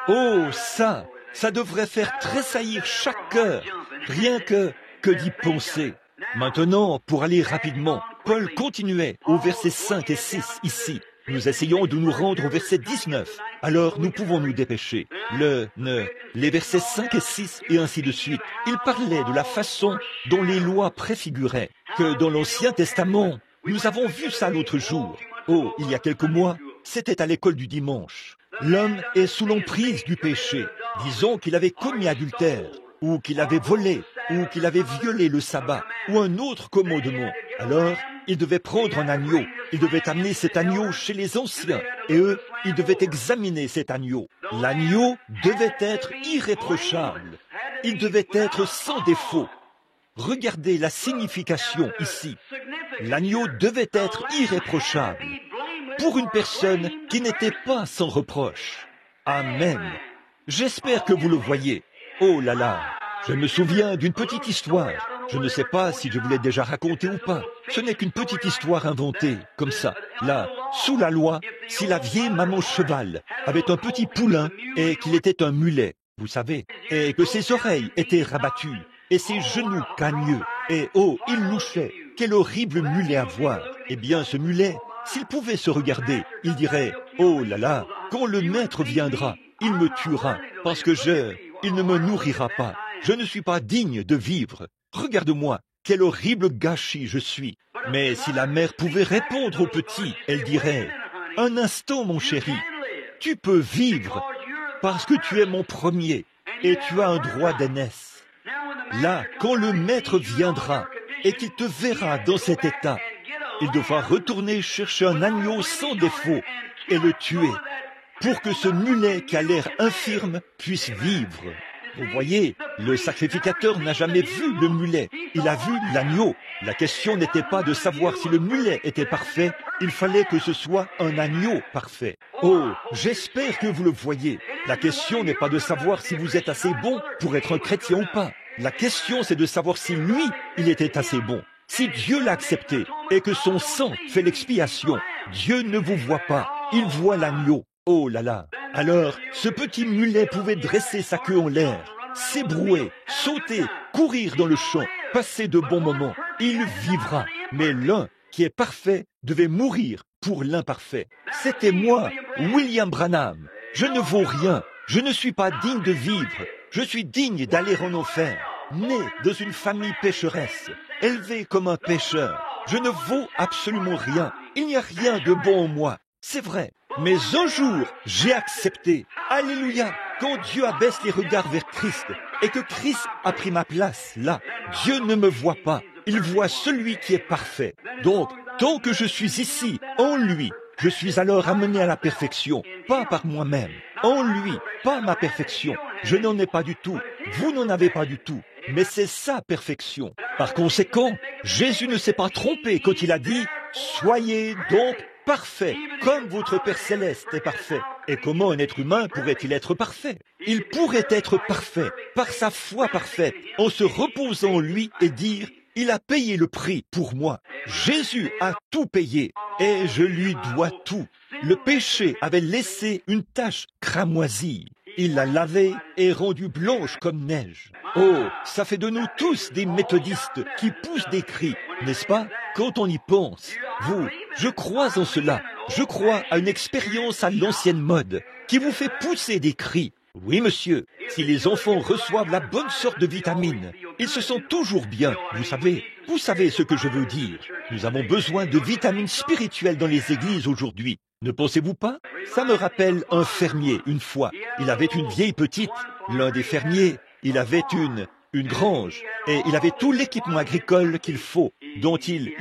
Oh, ça devrait faire tressaillir chaque cœur, rien que d'y penser. Maintenant, pour aller rapidement, Paul continuait au verset 5 et 6 ici. Nous essayons de nous rendre au verset 19. Alors, nous pouvons nous dépêcher. Les versets 5 et 6 et ainsi de suite. Il parlait de la façon dont les lois préfiguraient, que dans l'Ancien Testament, nous avons vu ça l'autre jour. Oh, il y a quelques mois, c'était à l'école du dimanche. L'homme est sous l'emprise du péché. Disons qu'il avait commis adultère, ou qu'il avait volé, ou qu'il avait violé le sabbat, ou un autre commandement. Alors, il devait prendre un agneau. Il devait amener cet agneau chez les anciens. Et eux, ils devaient examiner cet agneau. L'agneau devait être irréprochable. Il devait être sans défaut. Regardez la signification ici. L'agneau devait être irréprochable pour une personne qui n'était pas sans reproche. Amen. J'espère que vous le voyez. Oh là là, je me souviens d'une petite histoire Je ne sais pas si je vous l'ai déjà raconté ou pas. Ce n'est qu'une petite histoire inventée, comme ça. Là, sous la loi, si la vieille maman cheval avait un petit poulain et qu'il était un mulet, vous savez, et que ses oreilles étaient rabattues, et ses genoux cagneux, et oh, il louchait, quel horrible mulet à voir. Eh bien, ce mulet, s'il pouvait se regarder, il dirait, oh là là, quand le maître viendra, il me tuera, parce que il ne me nourrira pas. Je ne suis pas digne de vivre. Regarde-moi, quel horrible gâchis je suis. Mais si la mère pouvait répondre au petit, elle dirait, un instant, mon chéri, tu peux vivre parce que tu es mon premier et tu as un droit d'aînesse. Là, quand le maître viendra et qu'il te verra dans cet état, il devra retourner chercher un agneau sans défaut et le tuer pour que ce mulet qui a l'air infirme puisse vivre. Vous voyez, le sacrificateur n'a jamais vu le mulet, il a vu l'agneau. La question n'était pas de savoir si le mulet était parfait, il fallait que ce soit un agneau parfait. Oh, j'espère que vous le voyez. La question n'est pas de savoir si vous êtes assez bon pour être un chrétien ou pas. La question, c'est de savoir si lui, il était assez bon. Si Dieu l'a accepté et que son sang fait l'expiation, Dieu ne vous voit pas, il voit l'agneau. Oh là là! Alors, ce petit mulet pouvait dresser sa queue en l'air, s'ébrouer, sauter, courir dans le champ, passer de bons moments. Il vivra. Mais l'un qui est parfait devait mourir pour l'imparfait. C'était moi, William Branham. Je ne vaux rien. Je ne suis pas digne de vivre. Je suis digne d'aller en enfer. Né dans une famille pécheresse, élevé comme un pécheur. Je ne vaux absolument rien. Il n'y a rien de bon en moi. C'est vrai. Mais un jour, j'ai accepté. Alléluia. Quand Dieu abaisse les regards vers Christ et que Christ a pris ma place là, Dieu ne me voit pas. Il voit celui qui est parfait. Donc, tant que je suis ici, en lui, je suis alors amené à la perfection, pas par moi-même. En lui, pas ma perfection. Je n'en ai pas du tout. Vous n'en avez pas du tout. Mais c'est sa perfection. Par conséquent, Jésus ne s'est pas trompé quand il a dit « Soyez donc parfait, comme votre Père Céleste est parfait. » Et comment un être humain pourrait-il être parfait? Il pourrait être parfait par sa foi parfaite, en se reposant en lui et dire « Il a payé le prix pour moi. Jésus a tout payé et je lui dois tout. » Le péché avait laissé une tache cramoisie. Il l'a lavée et rendue blanche comme neige. Oh, ça fait de nous tous des méthodistes qui poussent des cris, n'est-ce pas? Quand on y pense, je crois en cela. Je crois à une expérience à l'ancienne mode qui vous fait pousser des cris. Oui, monsieur, si les enfants reçoivent la bonne sorte de vitamines, ils se sentent toujours bien, vous savez ce que je veux dire. Nous avons besoin de vitamines spirituelles dans les églises aujourd'hui. Ne pensez-vous pas? Ça me rappelle un fermier, une fois. Il avait une vieille petite. L'un des fermiers, il avait une grange et il avait tout l'équipement agricole qu'il faut, dont il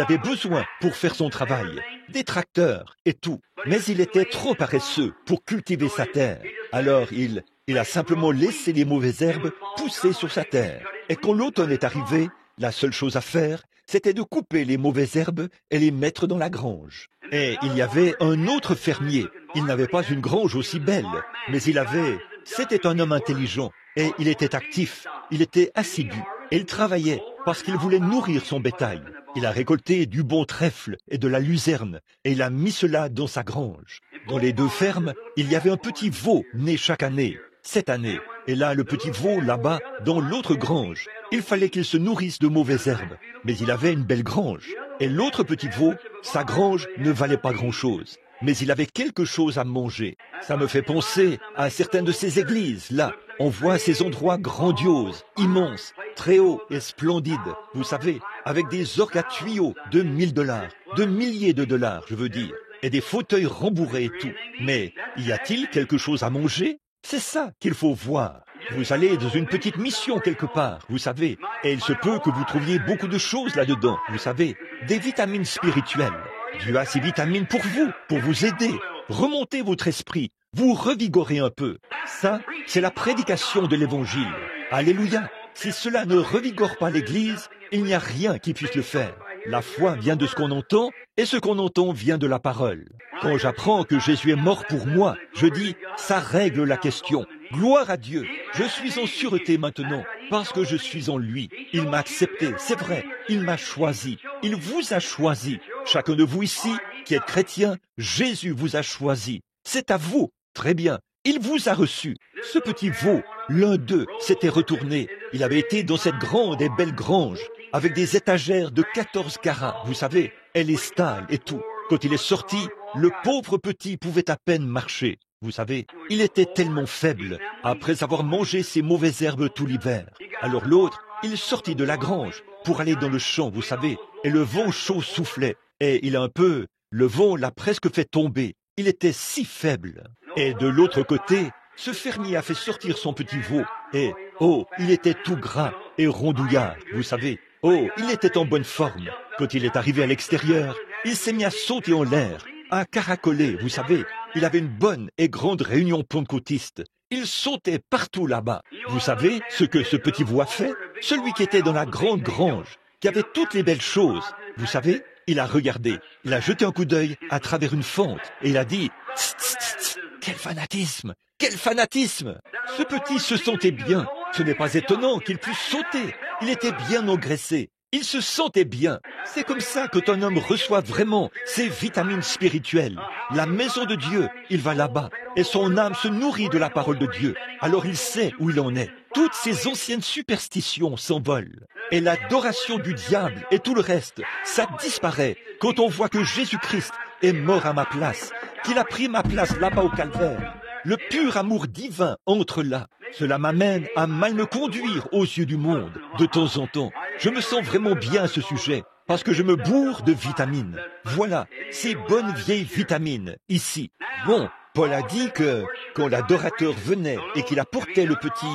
avait besoin pour faire son travail. Des tracteurs et tout. Mais il était trop paresseux pour cultiver sa terre. Alors il a simplement laissé les mauvaises herbes pousser sur sa terre. Et quand l'automne est arrivé, la seule chose à faire, c'était de couper les mauvaises herbes et les mettre dans la grange. Et il y avait un autre fermier. Il n'avait pas une grange aussi belle, mais c'était un homme intelligent et il était actif, il était assidu et il travaillait parce qu'il voulait nourrir son bétail. Il a récolté du bon trèfle et de la luzerne et il a mis cela dans sa grange. Dans les deux fermes, il y avait un petit veau né chaque année. Cette année, et là le petit veau là-bas dans l'autre grange. Il fallait qu'il se nourrisse de mauvaises herbes, mais il avait une belle grange. Et l'autre petit veau, sa grange ne valait pas grand-chose, mais il avait quelque chose à manger. Ça me fait penser à certaines de ces églises, là. On voit ces endroits grandioses, immenses, très hauts et splendides, vous savez, avec des orgues à tuyaux de $1000, de milliers de dollars, je veux dire, et des fauteuils rembourrés et tout. Mais y a-t-il quelque chose à manger? C'est ça qu'il faut voir. Vous allez dans une petite mission quelque part, vous savez, et il se peut que vous trouviez beaucoup de choses là-dedans, vous savez, des vitamines spirituelles. Dieu a ces vitamines pour vous aider. Remontez votre esprit, vous revigorez un peu. Ça, c'est la prédication de l'Évangile. Alléluia. Si cela ne revigore pas l'Église, il n'y a rien qui puisse le faire. La foi vient de ce qu'on entend, et ce qu'on entend vient de la parole. Quand j'apprends que Jésus est mort pour moi, je dis, ça règle la question. Gloire à Dieu, je suis en sûreté maintenant. Parce que je suis en lui, il m'a accepté, c'est vrai, il m'a choisi, il vous a choisi. Chacun de vous ici qui êtes chrétien, Jésus vous a choisi. C'est à vous, très bien, il vous a reçu. Ce petit veau, l'un d'eux, s'était retourné. Il avait été dans cette grande et belle grange, avec des étagères de 14 carats, vous savez, et les stalles et tout. Quand il est sorti, le pauvre petit pouvait à peine marcher. Vous savez, il était tellement faible, après avoir mangé ces mauvaises herbes tout l'hiver. Alors l'autre, il sortit de la grange pour aller dans le champ, vous savez, et le vent chaud soufflait, et le vent l'a presque fait tomber. Il était si faible. Et de l'autre côté, ce fermier a fait sortir son petit veau, et, oh, il était tout gras et rondouillard, vous savez. Oh, il était en bonne forme. Quand il est arrivé à l'extérieur, il s'est mis à sauter en l'air, à caracoler, vous savez. Il avait une bonne et grande réunion pentecôtiste. Il sautait partout là-bas. Vous savez ce que ce petit veau a fait? Celui qui était dans la grande grange, qui avait toutes les belles choses. Vous savez, il a regardé, il a jeté un coup d'œil à travers une fente, et il a dit « Tss, tss, tss, tss, quel fanatisme! Quel fanatisme !» Ce petit se sentait bien. Ce n'est pas étonnant qu'il puisse sauter. Il était bien engraissé. Il se sentait bien. C'est comme ça que un homme reçoit vraiment ses vitamines spirituelles. La maison de Dieu, il va là-bas. Et son âme se nourrit de la parole de Dieu. Alors il sait où il en est. Toutes ces anciennes superstitions s'envolent. Et l'adoration du diable et tout le reste, ça disparaît quand on voit que Jésus-Christ est mort à ma place, qu'il a pris ma place là-bas au calvaire. Le pur amour divin entre là. Cela m'amène à mal me conduire aux yeux du monde de temps en temps. Je me sens vraiment bien à ce sujet parce que je me bourre de vitamines. Voilà, ces bonnes vieilles vitamines ici. Bon, Paul a dit que quand l'adorateur venait et qu'il apportait le petit,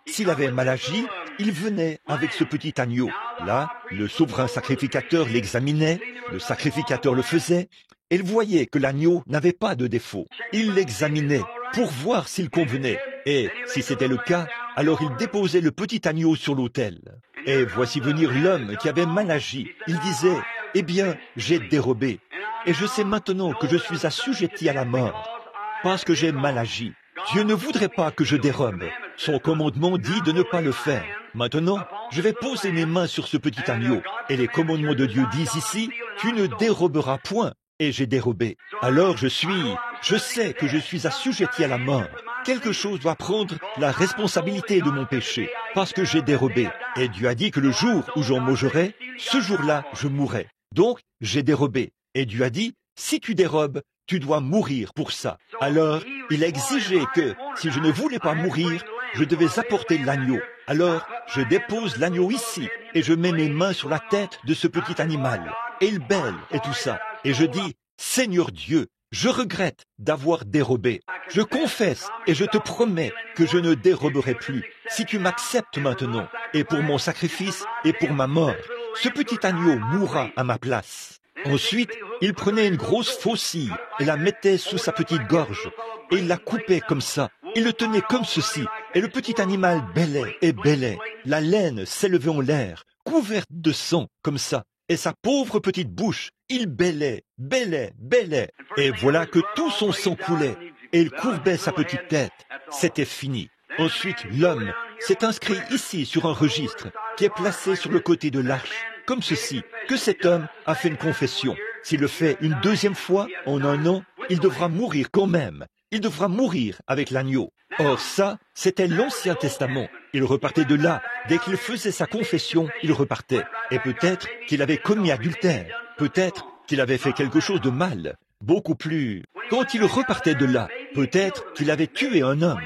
s'il avait mal agi, il venait avec ce petit agneau. Là, le souverain sacrificateur l'examinait, le sacrificateur le faisait, et il voyait que l'agneau n'avait pas de défaut. Il l'examinait pour voir s'il convenait. Et si c'était le cas, alors il déposait le petit agneau sur l'autel. Et voici venir l'homme qui avait mal agi. Il disait, « Eh bien, j'ai dérobé. Et je sais maintenant que je suis assujetti à la mort, parce que j'ai mal agi. Dieu ne voudrait pas que je dérobe. Son commandement dit de ne pas le faire. Maintenant, je vais poser mes mains sur ce petit agneau. Et les commandements de Dieu disent ici, « Tu ne déroberas point. » Et j'ai dérobé. Alors je sais que je suis assujetti à la mort. Quelque chose doit prendre la responsabilité de mon péché, parce que j'ai dérobé. Et Dieu a dit que le jour où j'en mangerai, ce jour-là, je mourrai. Donc, j'ai dérobé. Et Dieu a dit, si tu dérobes, tu dois mourir pour ça. Alors, il a exigé que, si je ne voulais pas mourir, je devais apporter l'agneau. Alors, je dépose l'agneau ici, et je mets mes mains sur la tête de ce petit animal. Et il bêle, et tout ça. Et je dis, Seigneur Dieu, je regrette d'avoir dérobé. Je confesse et je te promets que je ne déroberai plus. Si tu m'acceptes maintenant, et pour mon sacrifice et pour ma mort, ce petit agneau mourra à ma place. Ensuite, il prenait une grosse faucille et la mettait sous sa petite gorge, et il la coupait comme ça. Il le tenait comme ceci, et le petit animal bêlait et bêlait. La laine s'élevait en l'air, couverte de sang, comme ça. Et sa pauvre petite bouche, il bêlait, bêlait, bêlait. Et voilà que tout son sang coulait, et il courbait sa petite tête. C'était fini. Ensuite, l'homme s'est inscrit ici sur un registre qui est placé sur le côté de l'arche, comme ceci, que cet homme a fait une confession. S'il le fait une deuxième fois en un an, il devra mourir quand même. Il devra mourir avec l'agneau. Or ça, c'était l'Ancien Testament. Il repartait de là. Dès qu'il faisait sa confession, il repartait. Et peut-être qu'il avait commis adultère. Peut-être qu'il avait fait quelque chose de mal. Beaucoup plus. Quand il repartait de là, peut-être qu'il avait tué un homme.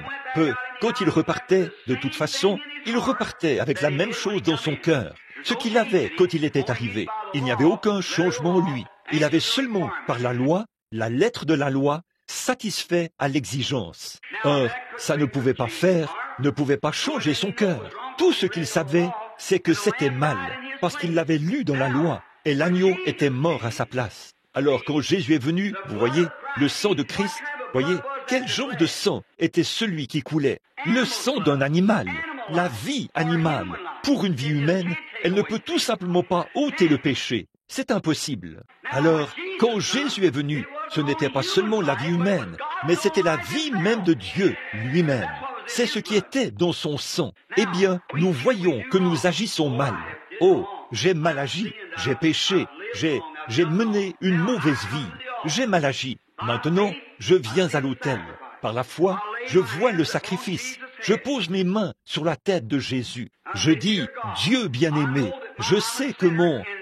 Quand il repartait, de toute façon, il repartait avec la même chose dans son cœur. Ce qu'il avait quand il était arrivé. Il n'y avait aucun changement en lui. Il avait seulement, par la loi, la lettre de la loi, satisfait à l'exigence. Or, ça ne pouvait pas faire, ne pouvait pas changer son cœur. Tout ce qu'il savait, c'est que c'était mal, parce qu'il l'avait lu dans la loi, et l'agneau était mort à sa place. Alors quand Jésus est venu, vous voyez, le sang de Christ, voyez, quel genre de sang était celui qui coulait? Le sang d'un animal, la vie animale. Pour une vie humaine, elle ne peut tout simplement pas ôter le péché. C'est impossible. Alors, quand Jésus est venu, ce n'était pas seulement la vie humaine, mais c'était la vie même de Dieu lui-même. c'est ce qui était dans son sang. Eh bien, nous voyons que nous agissons mal. Oh, j'ai mal agi, j'ai péché, j'ai mené une mauvaise vie, j'ai mal agi. Maintenant, je viens à l'autel. Par la foi, je vois le sacrifice. Je pose mes mains sur la tête de Jésus. Je dis, Dieu bien-aimé, je sais que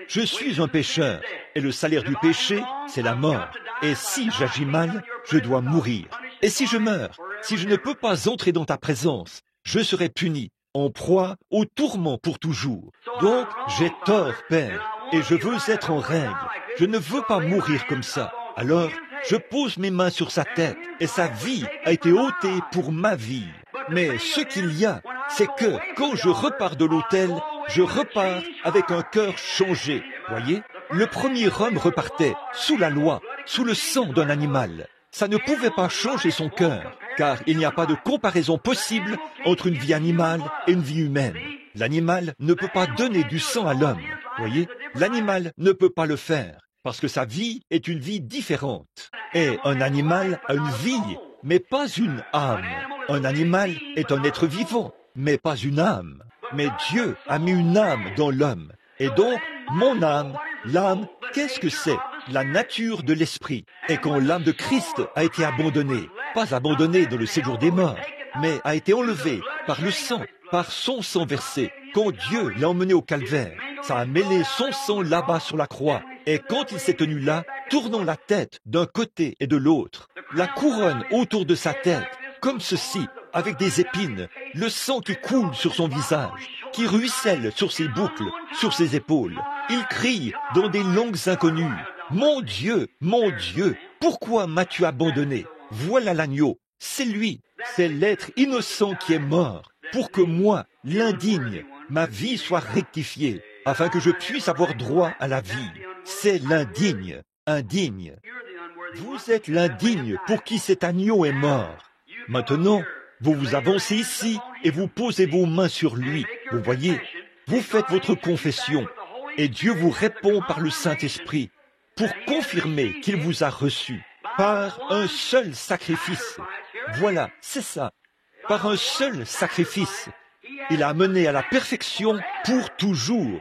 je suis un pécheur, et le salaire du péché, c'est la mort. Et si j'agis mal, je dois mourir. Et si je meurs, si je ne peux pas entrer dans ta présence, je serai puni, en proie au tourment pour toujours. Donc, j'ai tort, Père, et je veux être en règle. Je ne veux pas mourir comme ça. Alors, je pose mes mains sur sa tête, et sa vie a été ôtée pour ma vie. Mais ce qu'il y a, c'est que quand je repars de l'autel, je repars avec un cœur changé. Voyez, le premier homme repartait sous la loi, sous le sang d'un animal. Ça ne pouvait pas changer son cœur, car il n'y a pas de comparaison possible entre une vie animale et une vie humaine. L'animal ne peut pas donner du sang à l'homme. Voyez, l'animal ne peut pas le faire, parce que sa vie est une vie différente. Et un animal a une vie, mais pas une âme. Un animal est un être vivant, mais pas une âme. Mais Dieu a mis une âme dans l'homme. Et donc, mon âme, l'âme, qu'est-ce que c'est? La nature de l'esprit. Et quand l'âme de Christ a été abandonnée, pas abandonnée dans le séjour des morts, mais a été enlevée par le sang, par son sang versé, quand Dieu l'a emmené au calvaire, ça a mêlé son sang là-bas sur la croix. Et quand il s'est tenu là, tournant la tête d'un côté et de l'autre, la couronne autour de sa tête, comme ceci, avec des épines, le sang qui coule sur son visage, qui ruisselle sur ses boucles, sur ses épaules. Il crie dans des langues inconnues, « Mon Dieu, pourquoi m'as-tu abandonné? Voilà l'agneau, c'est lui, c'est l'être innocent qui est mort, pour que moi, l'indigne, ma vie soit rectifiée, afin que je puisse avoir droit à la vie. C'est l'indigne, indigne. Vous êtes l'indigne pour qui cet agneau est mort. Maintenant, vous vous avancez ici et vous posez vos mains sur lui. Vous voyez, vous faites votre confession et Dieu vous répond par le Saint-Esprit pour confirmer qu'il vous a reçu par un seul sacrifice. Voilà, c'est ça. Par un seul sacrifice. Il a mené à la perfection pour toujours.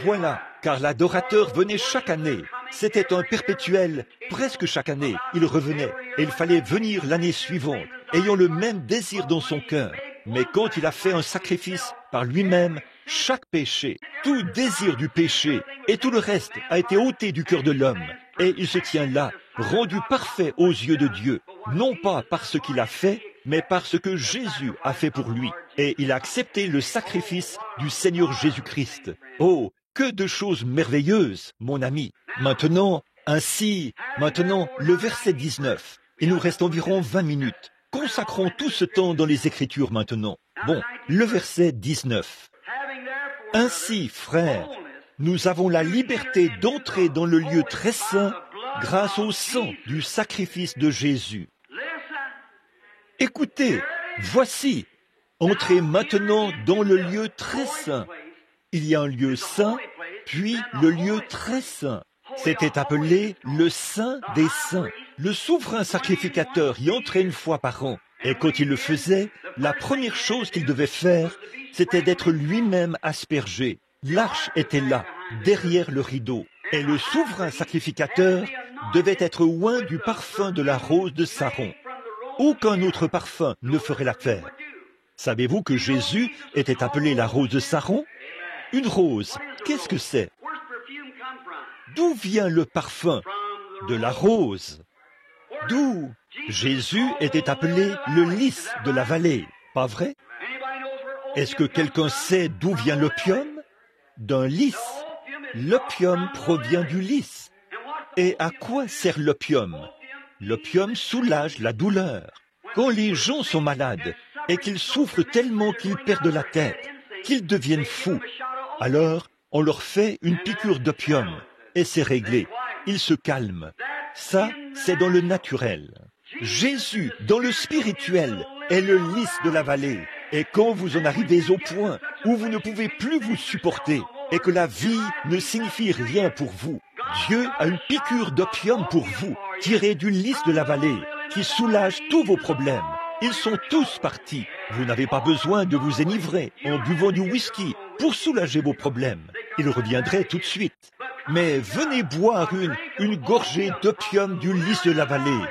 Voilà, car l'adorateur venait chaque année. C'était un perpétuel, presque chaque année. Il revenait et il fallait venir l'année suivante, ayant le même désir dans son cœur. Mais quand il a fait un sacrifice par lui-même, chaque péché, tout désir du péché et tout le reste a été ôté du cœur de l'homme. Et il se tient là, rendu parfait aux yeux de Dieu, non pas par ce qu'il a fait, mais par ce que Jésus a fait pour lui. Et il a accepté le sacrifice du Seigneur Jésus-Christ. Oh, que de choses merveilleuses, mon ami. Maintenant, le verset 19. Il nous reste environ 20 minutes. Consacrons tout ce temps dans les Écritures maintenant. Bon, le verset 19. Ainsi, frères, nous avons la liberté d'entrer dans le lieu très saint grâce au sang du sacrifice de Jésus. Écoutez, voici, entrez maintenant dans le lieu très saint. Il y a un lieu saint, puis le lieu très saint. C'était appelé le Saint des Saints. Le souverain sacrificateur y entrait une fois par an. Et quand il le faisait, la première chose qu'il devait faire, c'était d'être lui-même aspergé. L'arche était là, derrière le rideau. Et le souverain sacrificateur devait être oint du parfum de la rose de Saron. Aucun autre parfum ne ferait l'affaire. Savez-vous que Jésus était appelé la rose de Saron? Une rose, qu'est-ce que c'est? D'où vient le parfum? De la rose. D'où? Jésus était appelé le lys de la vallée, pas vrai? Est-ce que quelqu'un sait d'où vient l'opium? D'un lys. L'opium provient du lys. Et à quoi sert l'opium? L'opium soulage la douleur. Quand les gens sont malades et qu'ils souffrent tellement qu'ils perdent la tête, qu'ils deviennent fous, alors on leur fait une piqûre d'opium et c'est réglé. Ils se calment. Ça, c'est dans le naturel. Jésus, dans le spirituel, est le lys de la vallée. Et quand vous en arrivez au point où vous ne pouvez plus vous supporter et que la vie ne signifie rien pour vous, Dieu a une piqûre d'opium pour vous, tirée du lys de la vallée, qui soulage tous vos problèmes. Ils sont tous partis. Vous n'avez pas besoin de vous enivrer en buvant du whisky pour soulager vos problèmes. Ils reviendraient tout de suite. Mais venez boire une gorgée d'opium du lys de la vallée.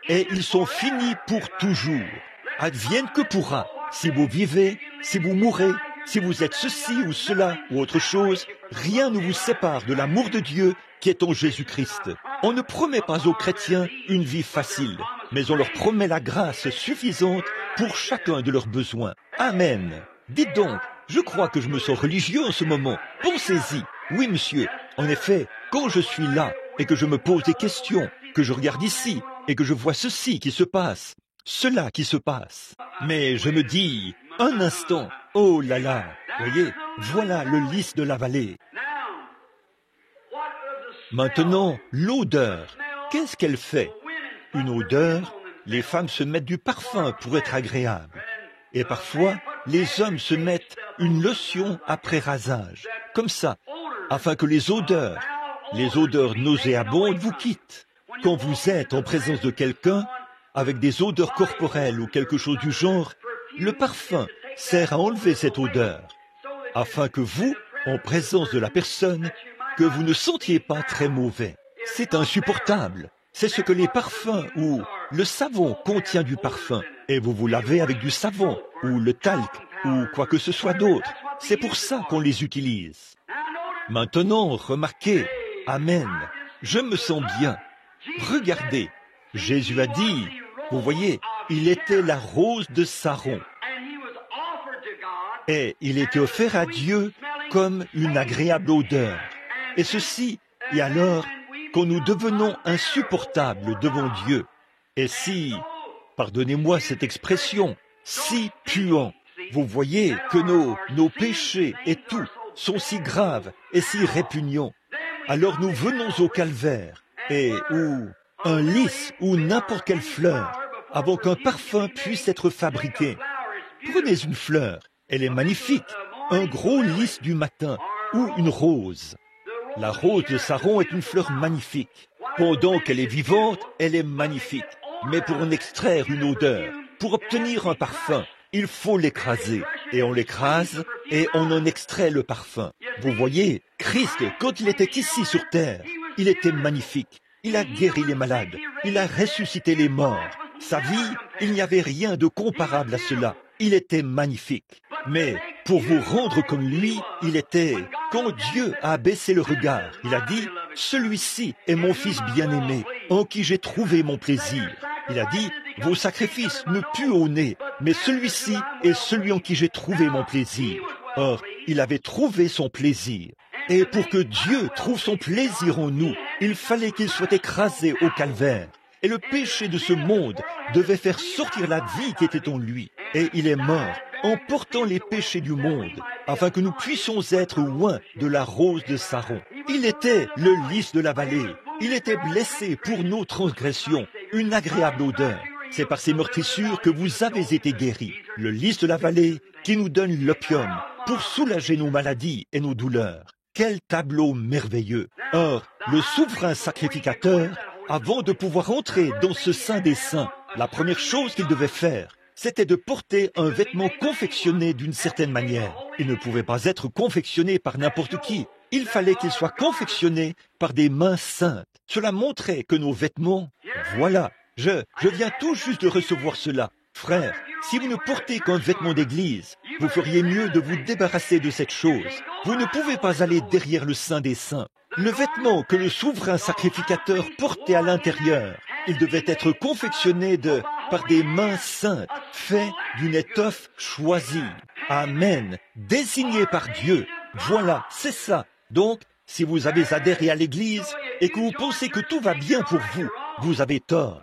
Et ils sont finis pour toujours. Advienne que pourra. Si vous vivez, si vous mourrez, si vous êtes ceci ou cela ou autre chose, rien ne vous sépare de l'amour de Dieu qui est en Jésus-Christ. On ne promet pas aux chrétiens une vie facile, mais on leur promet la grâce suffisante pour chacun de leurs besoins. Amen. Dites donc, je crois que je me sens religieux en ce moment. Pensez-y. Oui, monsieur. En effet, quand je suis là et que je me pose des questions, que je regarde ici et que je vois ceci qui se passe, cela qui se passe, mais je me dis, un instant, oh là là, voyez, voilà le lys de la vallée. Maintenant, l'odeur, qu'est-ce qu'elle fait? Une odeur, les femmes se mettent du parfum pour être agréables. Et parfois, les hommes se mettent une lotion après rasage, comme ça, afin que les odeurs nauséabondes vous quittent. Quand vous êtes en présence de quelqu'un, avec des odeurs corporelles ou quelque chose du genre, le parfum sert à enlever cette odeur, afin que vous, en présence de la personne, que vous ne sentiez pas très mauvais. C'est insupportable. C'est ce que les parfums ou le savon contient du parfum. Et vous vous lavez avec du savon ou le talc ou quoi que ce soit d'autre. C'est pour ça qu'on les utilise. Maintenant, remarquez, Amen, je me sens bien. Regardez, Jésus a dit, vous voyez, il était la rose de Saron. Et il était offert à Dieu comme une agréable odeur. Et ceci, et alors, quand nous devenons insupportables devant Dieu, et si, pardonnez-moi cette expression, si puants, vous voyez que nos péchés et tout sont si graves et si répugnants, alors nous venons au calvaire, et où un lys ou n'importe quelle fleur, avant qu'un parfum puisse être fabriqué. Prenez une fleur, elle est magnifique, un gros lys du matin, ou une rose. La rose de Saron est une fleur magnifique. Pendant qu'elle est vivante, elle est magnifique. Mais pour en extraire une odeur, pour obtenir un parfum, il faut l'écraser. Et on l'écrase et on en extrait le parfum. Vous voyez, Christ, quand il était ici sur terre, il était magnifique. Il a guéri les malades. Il a ressuscité les morts. Sa vie, il n'y avait rien de comparable à cela. Il était magnifique. Mais pour vous rendre comme lui, il était... Quand Dieu a baissé le regard, il a dit, « Celui-ci est mon fils bien-aimé, en qui j'ai trouvé mon plaisir. » Il a dit, « Vos sacrifices ne puent au nez, mais celui-ci est celui en qui j'ai trouvé mon plaisir. » Or, il avait trouvé son plaisir. Et pour que Dieu trouve son plaisir en nous, il fallait qu'il soit écrasé au calvaire. Et le péché de ce monde devait faire sortir la vie qui était en lui. Et il est mort en portant les péchés du monde, afin que nous puissions être loin de la rose de Saron. Il était le lys de la vallée. Il était blessé pour nos transgressions, une agréable odeur. C'est par ces meurtrissures que vous avez été guéris. Le lys de la vallée qui nous donne l'opium pour soulager nos maladies et nos douleurs. Quel tableau merveilleux! Or, le souverain sacrificateur, avant de pouvoir entrer dans ce Saint des Saints, la première chose qu'il devait faire, c'était de porter un vêtement confectionné d'une certaine manière. Il ne pouvait pas être confectionné par n'importe qui. Il fallait qu'il soit confectionné par des mains saintes. Cela montrait que nos vêtements... Voilà, je viens tout juste de recevoir cela. Frère, si vous ne portez qu'un vêtement d'église, vous feriez mieux de vous débarrasser de cette chose. Vous ne pouvez pas aller derrière le Saint des Saints. Le vêtement que le souverain sacrificateur portait à l'intérieur, il devait être confectionné par des mains saintes, fait d'une étoffe choisie. Amen. Désigné par Dieu. Voilà, c'est ça. Donc, si vous avez adhéré à l'Église et que vous pensez que tout va bien pour vous, vous avez tort.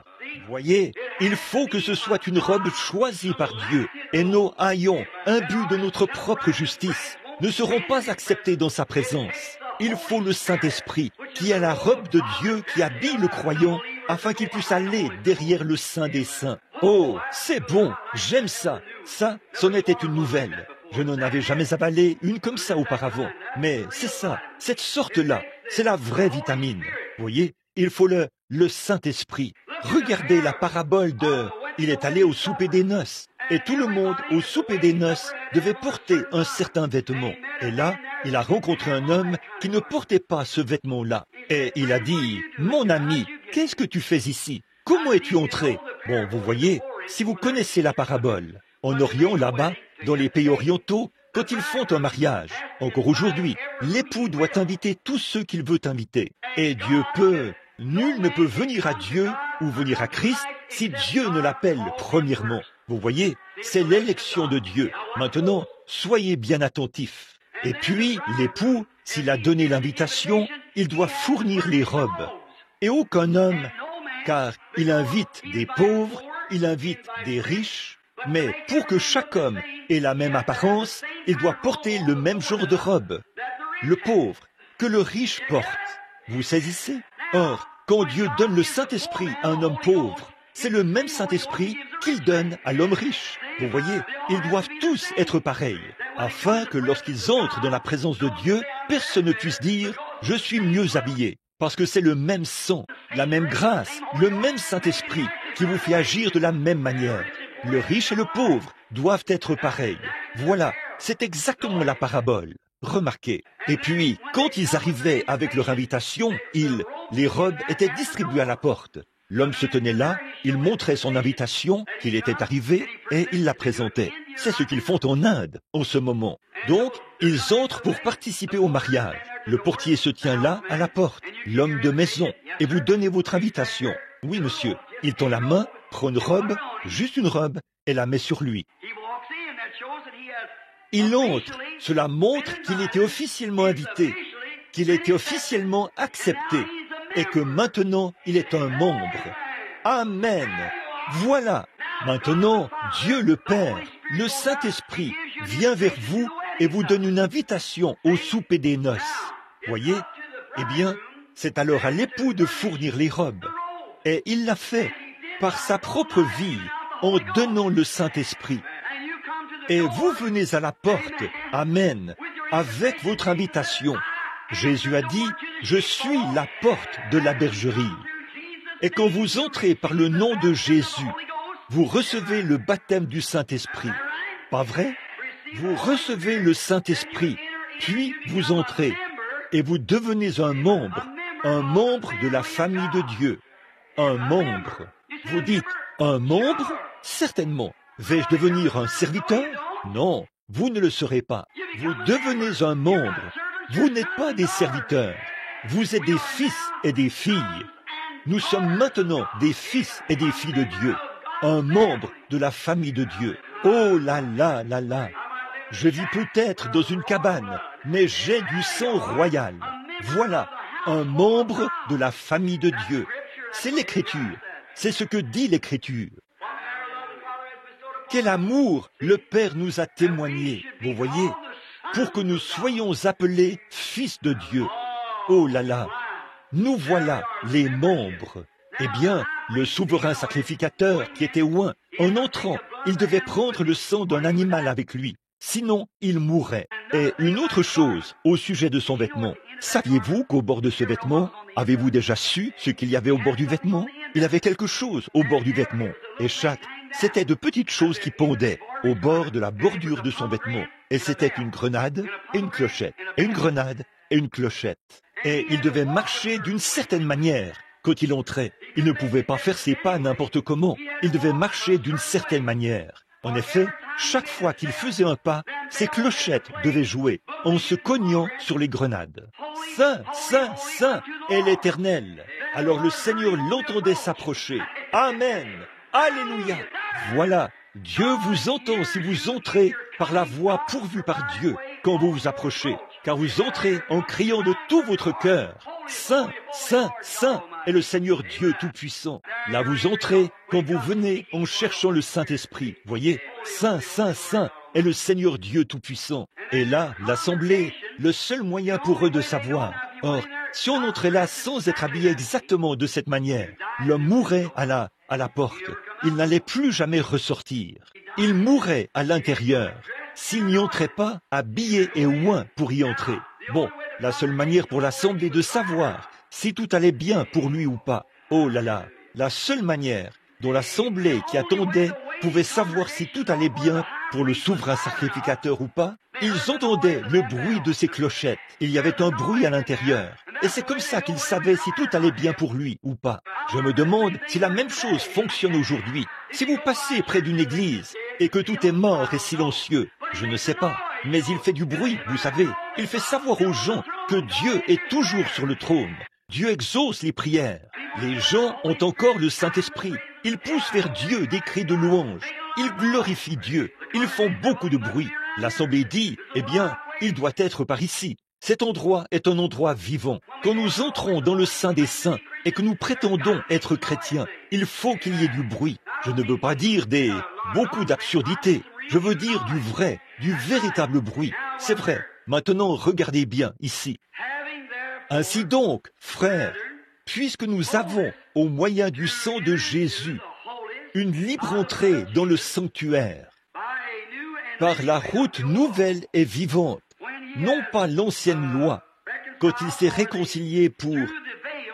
Voyez, il faut que ce soit une robe choisie par Dieu. Et nos haillons, imbus de notre propre justice, ne seront pas acceptés dans sa présence. Il faut le Saint-Esprit, qui est la robe de Dieu qui habille le croyant, afin qu'il puisse aller derrière le Saint des Saints. Oh, c'est bon, j'aime ça. Ça, c'en était une nouvelle. Je n'en avais jamais avalé une comme ça auparavant. Mais c'est ça, cette sorte-là, c'est la vraie vitamine. Voyez, il faut le Saint-Esprit. Regardez la parabole de... il est allé au souper des noces. Et tout le monde au souper des noces devait porter un certain vêtement. Et là, il a rencontré un homme qui ne portait pas ce vêtement-là. Et il a dit, « Mon ami, qu'est-ce que tu fais ici? Comment es-tu entré ?» Bon, vous voyez, si vous connaissez la parabole, en Orient, là-bas, dans les pays orientaux, quand ils font un mariage, encore aujourd'hui, l'époux doit inviter tous ceux qu'il veut inviter. Et Dieu peut, nul ne peut venir à Dieu ou venir à Christ si Dieu ne l'appelle premièrement. Vous voyez, c'est l'élection de Dieu. Maintenant, soyez bien attentifs. Et puis, l'époux, s'il a donné l'invitation, il doit fournir les robes. Et aucun homme, car il invite des pauvres, il invite des riches, mais pour que chaque homme ait la même apparence, il doit porter le même genre de robe. Le pauvre, que le riche porte. Vous saisissez? Or, quand Dieu donne le Saint-Esprit à un homme pauvre, c'est le même Saint-Esprit qu'il donne à l'homme riche. Vous voyez, ils doivent tous être pareils, afin que lorsqu'ils entrent dans la présence de Dieu, personne ne puisse dire « je suis mieux habillé ». Parce que c'est le même sang, la même grâce, le même Saint-Esprit qui vous fait agir de la même manière. Le riche et le pauvre doivent être pareils. Voilà, c'est exactement la parabole. Remarquez. Et puis, quand ils arrivaient avec leur invitation, les robes étaient distribuées à la porte. L'homme se tenait là, il montrait son invitation, qu'il était arrivé, et il la présentait. C'est ce qu'ils font en Inde, en ce moment. Donc, ils entrent pour participer au mariage. Le portier se tient là, à la porte, l'homme de maison, et vous donnez votre invitation. Oui, monsieur. Il tend la main, prend une robe, juste une robe, et la met sur lui. Il entre. Cela montre qu'il était officiellement invité, qu'il était officiellement accepté, et que maintenant il est un membre. Amen. Voilà. Maintenant, Dieu le Père, le Saint-Esprit, vient vers vous et vous donne une invitation au souper des noces. Voyez? Eh bien, c'est alors à l'époux de fournir les robes. Et il l'a fait par sa propre vie en donnant le Saint-Esprit. Et vous venez à la porte, Amen, avec votre invitation. Jésus a dit, « Je suis la porte de la bergerie ». Et quand vous entrez par le nom de Jésus, vous recevez le baptême du Saint-Esprit. Pas vrai? Vous recevez le Saint-Esprit, puis vous entrez, et vous devenez un membre de la famille de Dieu. Un membre. Vous dites, un membre? Certainement. Vais-je devenir un serviteur? Non, vous ne le serez pas. Vous devenez un membre. Vous n'êtes pas des serviteurs. Vous êtes des fils et des filles. Nous sommes maintenant des fils et des filles de Dieu. Un membre de la famille de Dieu. Oh là là là là. Je vis peut-être dans une cabane, mais j'ai du sang royal. Voilà, un membre de la famille de Dieu. C'est l'Écriture. C'est ce que dit l'Écriture. Quel amour le Père nous a témoigné, vous voyez, pour que nous soyons appelés fils de Dieu. Oh là là, nous voilà les membres. Eh bien, le souverain sacrificateur qui était oint, en entrant, il devait prendre le sang d'un animal avec lui. Sinon, il mourrait. Et une autre chose au sujet de son vêtement. Saviez-vous qu'au bord de ce vêtement, avez-vous déjà su ce qu'il y avait au bord du vêtement? Il avait quelque chose au bord du vêtement. Et c'était de petites choses qui pendaient au bord de la bordure de son vêtement. Et c'était une grenade et une clochette. Et une grenade et une clochette. Et il devait marcher d'une certaine manière quand il entrait. Il ne pouvait pas faire ses pas n'importe comment. Il devait marcher d'une certaine manière. En effet, chaque fois qu'il faisait un pas, ses clochettes devaient jouer en se cognant sur les grenades. Saint, Saint, Saint est l'Éternel. Alors le Seigneur l'entendait s'approcher. Amen. Alléluia. Voilà, Dieu vous entend si vous entrez par la voie pourvue par Dieu quand vous vous approchez, car vous entrez en criant de tout votre cœur. Saint, Saint, Saint est le Seigneur Dieu Tout-Puissant. Là vous entrez quand vous venez en cherchant le Saint-Esprit. Voyez, Saint, Saint, Saint est le Seigneur Dieu Tout-Puissant. Et là, l'Assemblée, le seul moyen pour eux de savoir. Or, si on entrait là sans être habillé exactement de cette manière, l'homme mourrait à la porte. Il n'allait plus jamais ressortir. Il mourrait à l'intérieur s'il n'y entrait pas habillé et oint pour y entrer. Bon, la seule manière pour l'Assemblée de savoir si tout allait bien pour lui ou pas. Oh là là, la seule manière, dont l'assemblée qui attendait pouvait savoir si tout allait bien pour le souverain sacrificateur ou pas. Ils entendaient le bruit de ses clochettes. Il y avait un bruit à l'intérieur. Et c'est comme ça qu'ils savaient si tout allait bien pour lui ou pas. Je me demande si la même chose fonctionne aujourd'hui. Si vous passez près d'une église et que tout est mort et silencieux, je ne sais pas. Mais il fait du bruit, vous savez. Il fait savoir aux gens que Dieu est toujours sur le trône. Dieu exauce les prières. Les gens ont encore le Saint-Esprit. Ils poussent vers Dieu des cris de louange. Ils glorifient Dieu. Ils font beaucoup de bruit. L'Assemblée dit, eh bien, il doit être par ici. Cet endroit est un endroit vivant. Quand nous entrons dans le Saint des Saints et que nous prétendons être chrétiens, il faut qu'il y ait du bruit. Je ne veux pas dire beaucoup d'absurdités. Je veux dire du vrai, du véritable bruit. C'est vrai. Maintenant, regardez bien ici. Ainsi donc, frères, puisque nous avons, au moyen du sang de Jésus, une libre entrée dans le sanctuaire, par la route nouvelle et vivante, non pas l'ancienne loi, quand il s'est réconcilié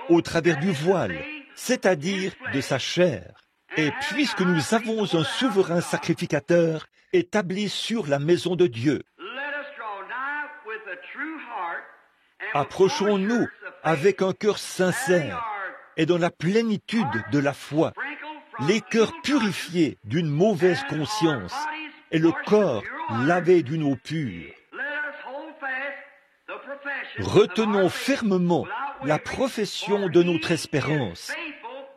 au travers du voile, c'est-à-dire de sa chair. Et puisque nous avons un souverain sacrificateur établi sur la maison de Dieu, approchons-nous avec un cœur sincère et dans la plénitude de la foi, les cœurs purifiés d'une mauvaise conscience et le corps lavé d'une eau pure. Retenons fermement la profession de notre espérance,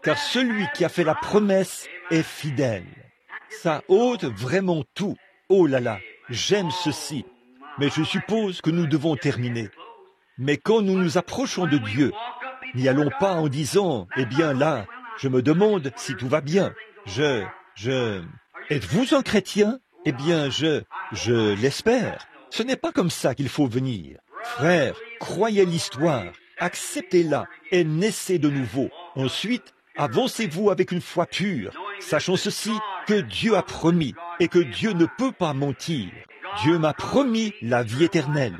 car celui qui a fait la promesse est fidèle. Ça ôte vraiment tout. Oh là là, j'aime ceci. Mais je suppose que nous devons terminer. Mais quand nous nous approchons de Dieu, n'y allons pas en disant, eh bien là, je me demande si tout va bien. Êtes-vous un chrétien? Eh bien, je l'espère. Ce n'est pas comme ça qu'il faut venir. Frères, croyez l'histoire, acceptez-la et naissez de nouveau. Ensuite, avancez-vous avec une foi pure, sachant ceci, que Dieu a promis et que Dieu ne peut pas mentir. Dieu m'a promis la vie éternelle.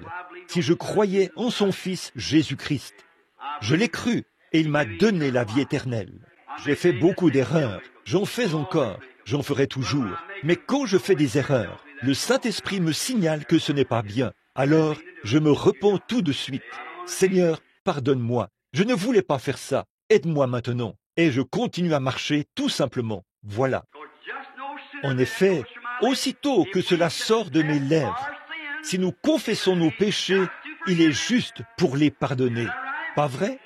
Si je croyais en son Fils Jésus-Christ, je l'ai cru et il m'a donné la vie éternelle. J'ai fait beaucoup d'erreurs, j'en fais encore, j'en ferai toujours. Mais quand je fais des erreurs, le Saint-Esprit me signale que ce n'est pas bien. Alors, je me repens tout de suite. Seigneur, pardonne-moi, je ne voulais pas faire ça. Aide-moi maintenant. Et je continue à marcher tout simplement. Voilà. En effet, aussitôt que cela sort de mes lèvres, si nous confessons nos péchés, il est juste pour les pardonner. Pas vrai?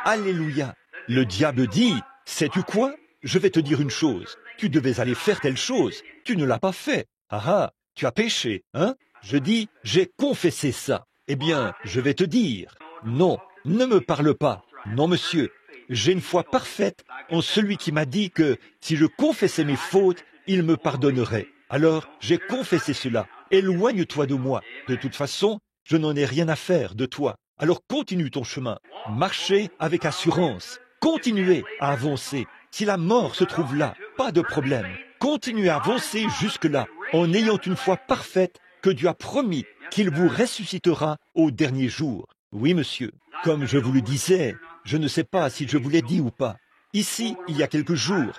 Alléluia. Le diable dit, sais-tu quoi? Je vais te dire une chose. Tu devais aller faire telle chose. Tu ne l'as pas fait. Ah ah, tu as péché, hein? Je dis, j'ai confessé ça. Eh bien, je vais te dire, non, ne me parle pas. Non, monsieur, j'ai une foi parfaite en celui qui m'a dit que si je confessais mes fautes, il me pardonnerait. Alors, j'ai confessé cela. Éloigne-toi de moi. De toute façon, je n'en ai rien à faire de toi. Alors continue ton chemin. Marchez avec assurance. Continuez à avancer. Si la mort se trouve là, pas de problème. Continuez à avancer jusque-là, en ayant une foi parfaite que Dieu a promis qu'il vous ressuscitera au dernier jour. Oui, monsieur. Comme je vous le disais, je ne sais pas si je vous l'ai dit ou pas. Ici, il y a quelques jours,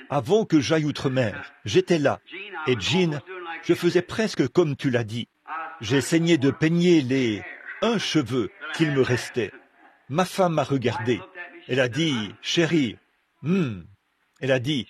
avant que j'aille outre-mer, j'étais là. Et Jean, je faisais presque comme tu l'as dit. J'essayais de peigner un cheveu qu'il me restait. Ma femme m'a regardé. Elle a dit, chérie, elle a dit,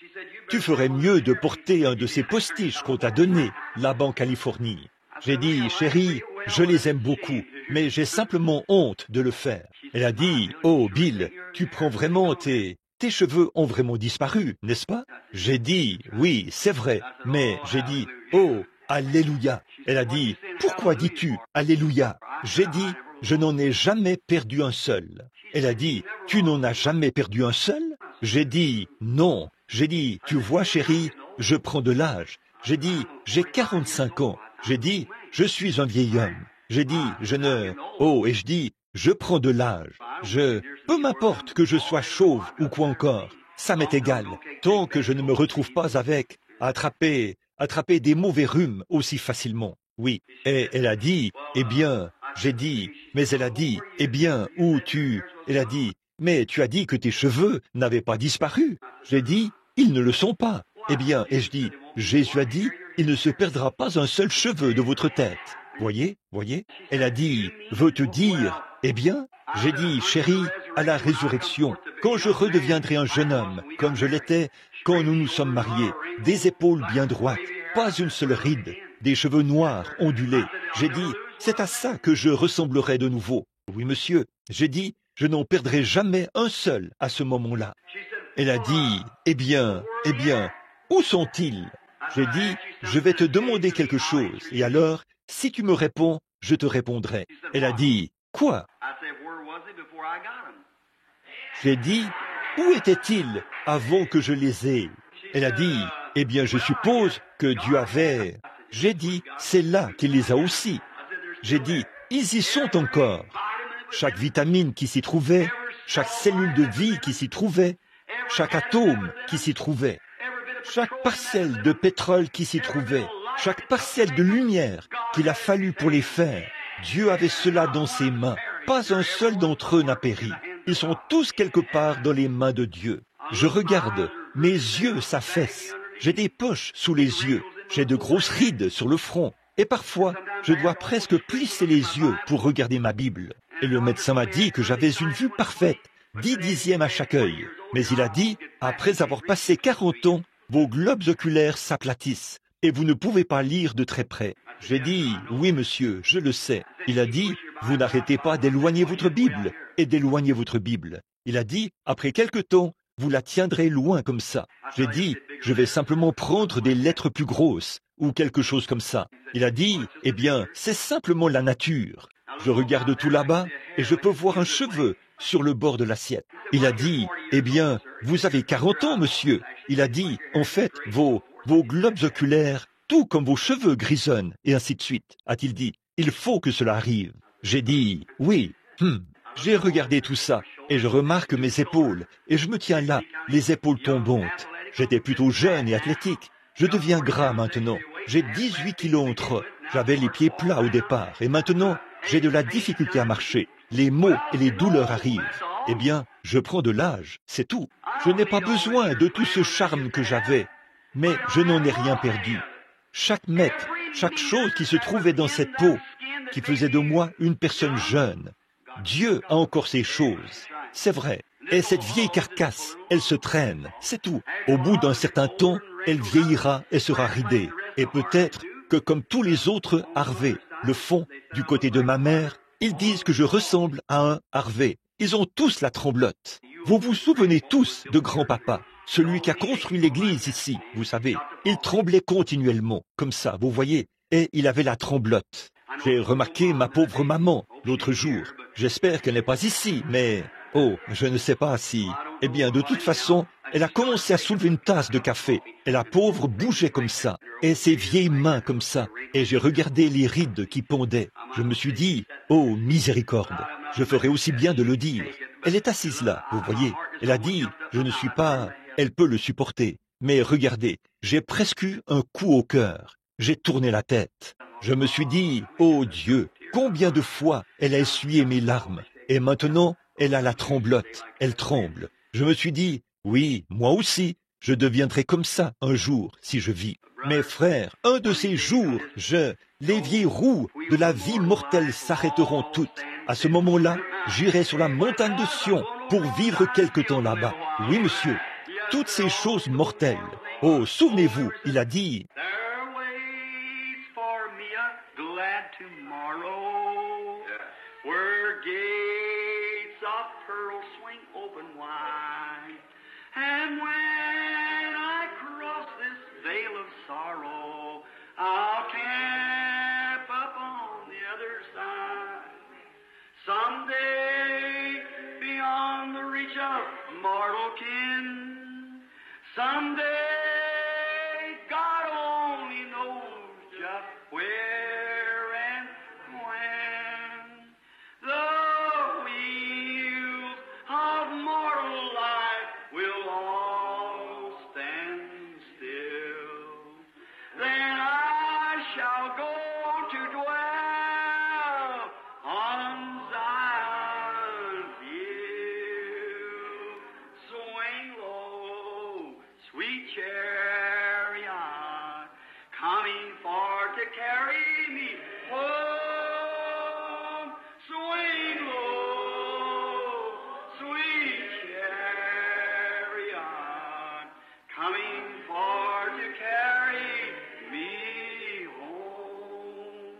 tu ferais mieux de porter un de ces postiches qu'on t'a donné là-bas en Californie. J'ai dit, chérie, je les aime beaucoup, mais j'ai simplement honte de le faire. Elle a dit, oh Bill, tu prends vraiment tes cheveux ont vraiment disparu, n'est-ce pas? J'ai dit, oui, c'est vrai, mais j'ai dit, oh, alléluia. Elle a dit, pourquoi dis-tu alléluia? J'ai dit, je n'en ai jamais perdu un seul. Elle a dit, tu n'en as jamais perdu un seul? J'ai dit, non. J'ai dit, tu vois chérie, je prends de l'âge. J'ai dit, j'ai 45 ans. J'ai dit, je suis un vieil homme. J'ai dit, et je dis, je prends de l'âge. Peu m'importe que je sois chauve ou quoi encore, ça m'est égal, tant que je ne me retrouve pas avec attraper des mauvais rhumes aussi facilement. Oui. Et elle a dit, eh bien, j'ai dit, mais elle a dit, eh bien, elle a dit, mais tu as dit que tes cheveux n'avaient pas disparu. J'ai dit, ils ne le sont pas. Eh bien, et je dis, Jésus a dit, il ne se perdra pas un seul cheveu de votre tête. Voyez, voyez? Elle a dit, veux-te dire, eh bien, j'ai dit, chérie, à la résurrection, quand je redeviendrai un jeune homme, comme je l'étais quand nous nous sommes mariés, des épaules bien droites, pas une seule ride, des cheveux noirs, ondulés. J'ai dit, c'est à ça que je ressemblerai de nouveau. Oui, monsieur, j'ai dit, je n'en perdrai jamais un seul à ce moment-là. Elle a dit, eh bien, où sont-ils? J'ai dit, je vais te demander quelque chose, et alors, si tu me réponds, je te répondrai. Elle a dit, quoi? J'ai dit, où étaient-ils avant que je les aie? Elle a dit, eh bien, je suppose que Dieu avait... J'ai dit, c'est là qu'il les a aussi. J'ai dit, ils y sont encore. Chaque vitamine qui s'y trouvait, chaque cellule de vie qui s'y trouvait, chaque atome qui s'y trouvait, chaque parcelle de pétrole qui s'y trouvait, chaque parcelle de lumière qu'il a fallu pour les faire. Dieu avait cela dans ses mains. Pas un seul d'entre eux n'a péri. Ils sont tous quelque part dans les mains de Dieu. Je regarde, mes yeux s'affaissent. J'ai des poches sous les yeux. J'ai de grosses rides sur le front. Et parfois, je dois presque plisser les yeux pour regarder ma Bible. Et le médecin m'a dit que j'avais une vue parfaite, 10 dixièmes à chaque œil. Mais il a dit, après avoir passé 40 ans, vos globes oculaires s'aplatissent et vous ne pouvez pas lire de très près. J'ai dit, oui monsieur, je le sais. Il a dit, vous n'arrêtez pas d'éloigner votre Bible et d'éloigner votre Bible. Il a dit, après quelque temps, vous la tiendrez loin comme ça. J'ai dit, je vais simplement prendre des lettres plus grosses ou quelque chose comme ça. Il a dit, eh bien, c'est simplement la nature. Je regarde tout là-bas et je peux voir un cheveu sur le bord de l'assiette. Il a dit, eh bien, vous avez 40 ans, monsieur. Il a dit, en fait, vos globes oculaires, tout comme vos cheveux grisonnent, et ainsi de suite. A-t-il dit, il faut que cela arrive. J'ai dit, oui. J'ai regardé tout ça, et je remarque mes épaules, et je me tiens là, les épaules tombantes. J'étais plutôt jeune et athlétique. Je deviens gras maintenant. J'ai 18 kilos entre eux. J'avais les pieds plats au départ, et maintenant, j'ai de la difficulté à marcher. Les maux et les douleurs arrivent. Eh bien, je prends de l'âge, c'est tout. Je n'ai pas besoin de tout ce charme que j'avais, mais je n'en ai rien perdu. Chaque mètre, chaque chose qui se trouvait dans cette peau, qui faisait de moi une personne jeune. Dieu a encore ces choses, c'est vrai. Et cette vieille carcasse, elle se traîne, c'est tout. Au bout d'un certain temps, elle vieillira et sera ridée. Et peut-être que comme tous les autres Harvey le font du côté de ma mère, ils disent que je ressemble à un Harvey. Ils ont tous la tremblote. Vous vous souvenez tous de grand-papa, celui qui a construit l'église ici, vous savez. Il tremblait continuellement, comme ça, vous voyez, et il avait la tremblote. J'ai remarqué ma pauvre maman l'autre jour. J'espère qu'elle n'est pas ici, mais... Oh, je ne sais pas si... Eh bien, de toute façon, elle a commencé à soulever une tasse de café, et la pauvre bougeait comme ça, et ses vieilles mains comme ça, et j'ai regardé les rides qui pendaient. Je me suis dit, oh, miséricorde, je ferais aussi bien de le dire. Elle est assise là, vous voyez. Elle a dit, je ne suis pas... Elle peut le supporter. Mais regardez, j'ai presque eu un coup au cœur. J'ai tourné la tête. Je me suis dit, oh Dieu, combien de fois elle a essuyé mes larmes. Et maintenant, elle a la tremblote. Elle tremble. Je me suis dit, oui, moi aussi, je deviendrai comme ça un jour, si je vis. Mes frères, un de ces jours, les vieilles roues de la vie mortelle s'arrêteront toutes. À ce moment-là, j'irai sur la montagne de Sion pour vivre quelque temps là-bas. Oui, monsieur. Toutes ces choses mortelles. Oh, souvenez-vous, il a dit, and when I cross this veil of sorrow, I'll camp up on the other side. Someday, beyond the reach of mortal kin, someday, God only knows just where and when. The carry me home. Swing low, sweet chariot, coming for to carry me home.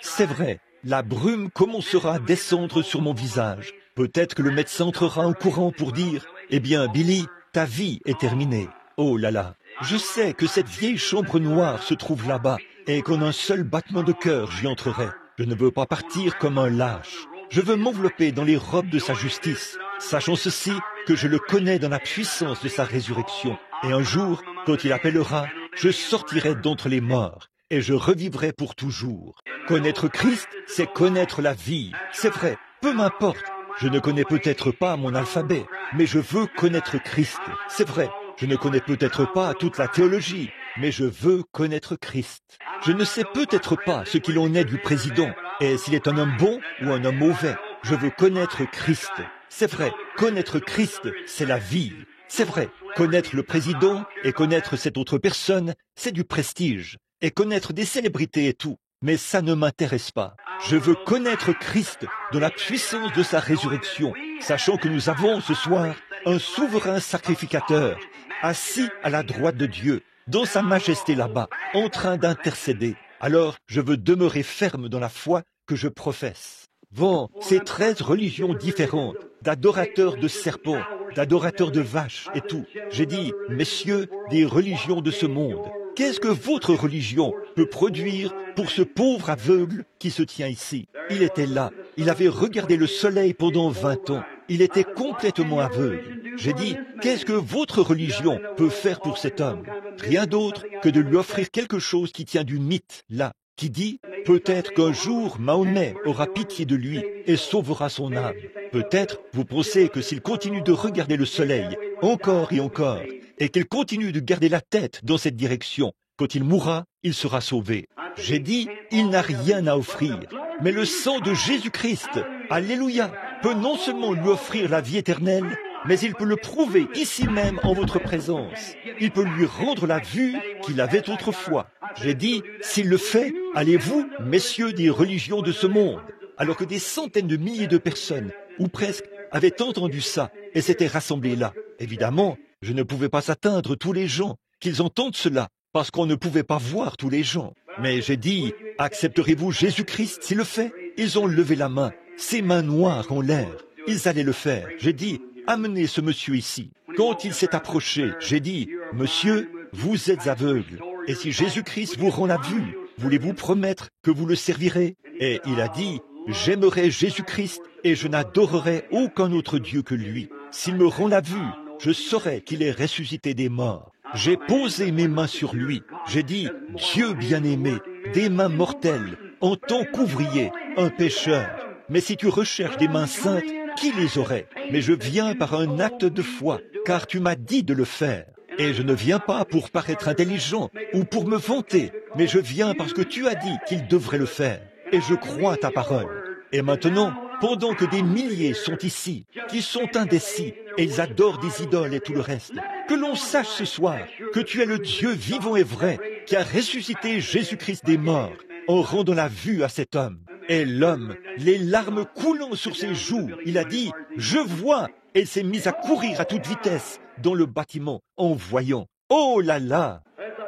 C'est vrai, la brume commencera à descendre sur mon visage. Peut-être que le médecin entrera en courant pour dire « Eh bien, Billy, ta vie est terminée. » Oh là là, je sais que cette vieille chambre noire se trouve là-bas et qu'en un seul battement de cœur, j'y entrerai. Je ne veux pas partir comme un lâche. Je veux m'envelopper dans les robes de sa justice, sachant ceci, que je le connais dans la puissance de sa résurrection. Et un jour, quand il appellera, je sortirai d'entre les morts et je revivrai pour toujours. Connaître Christ, c'est connaître la vie. C'est vrai, peu m'importe. Je ne connais peut-être pas mon alphabet, mais je veux connaître Christ. C'est vrai, je ne connais peut-être pas toute la théologie, mais je veux connaître Christ. Je ne sais peut-être pas ce qu'il en est du président, et s'il est un homme bon ou un homme mauvais. Je veux connaître Christ. C'est vrai, connaître Christ, c'est la vie. C'est vrai, connaître le président et connaître cette autre personne, c'est du prestige. Et connaître des célébrités et tout. Mais ça ne m'intéresse pas. Je veux connaître Christ dans la puissance de sa résurrection, sachant que nous avons ce soir un souverain sacrificateur, assis à la droite de Dieu, dans sa majesté là-bas, en train d'intercéder. Alors, je veux demeurer ferme dans la foi que je professe. Bon, ces 13 religions différentes, d'adorateurs de serpents, d'adorateurs de vaches et tout. J'ai dit, messieurs, des religions de ce monde. Qu'est-ce que votre religion peut produire pour ce pauvre aveugle qui se tient ici? Il était là, il avait regardé le soleil pendant 20 ans, il était complètement aveugle. J'ai dit, qu'est-ce que votre religion peut faire pour cet homme? Rien d'autre que de lui offrir quelque chose qui tient du mythe, là, qui dit, peut-être qu'un jour Mahomet aura pitié de lui et sauvera son âme. Peut-être vous pensez que s'il continue de regarder le soleil, encore et encore, et qu'il continue de garder la tête dans cette direction, quand il mourra, il sera sauvé. J'ai dit, il n'a rien à offrir, mais le sang de Jésus-Christ, alléluia, peut non seulement lui offrir la vie éternelle, mais il peut le prouver ici même en votre présence. Il peut lui rendre la vue qu'il avait autrefois. J'ai dit, s'il le fait, allez-vous, messieurs des religions de ce monde, alors que des centaines de milliers de personnes, ou presque, avaient entendu ça et s'étaient rassemblées là. Évidemment, je ne pouvais pas atteindre tous les gens, qu'ils entendent cela, parce qu'on ne pouvait pas voir tous les gens. Mais j'ai dit, accepterez-vous Jésus-Christ s'il le fait? Ils ont levé la main, ses mains noires en l'air. Ils allaient le faire. J'ai dit, amenez ce monsieur ici. Quand il s'est approché, j'ai dit, monsieur, vous êtes aveugle. Et si Jésus-Christ vous rend la vue, voulez-vous promettre que vous le servirez? Et il a dit, j'aimerai Jésus-Christ et je n'adorerai aucun autre Dieu que lui. S'il me rend la vue, je saurai qu'il est ressuscité des morts. J'ai posé mes mains sur lui. J'ai dit, Dieu bien-aimé, des mains mortelles, en tant qu'ouvrier, un pécheur. Mais si tu recherches des mains saintes, qui les aurait? Mais je viens par un acte de foi, car tu m'as dit de le faire. Et je ne viens pas pour paraître intelligent ou pour me vanter, mais je viens parce que tu as dit qu'il devrait le faire. Et je crois ta parole. Et maintenant, pendant que des milliers sont ici, qui sont indécis, et ils adorent des idoles et tout le reste, que l'on sache ce soir que tu es le Dieu vivant et vrai, qui a ressuscité Jésus-Christ des morts, en rendant la vue à cet homme. Et l'homme, les larmes coulant sur ses joues, il a dit, « Je vois !» Et il s'est mis à courir à toute vitesse dans le bâtiment en voyant. Oh là là!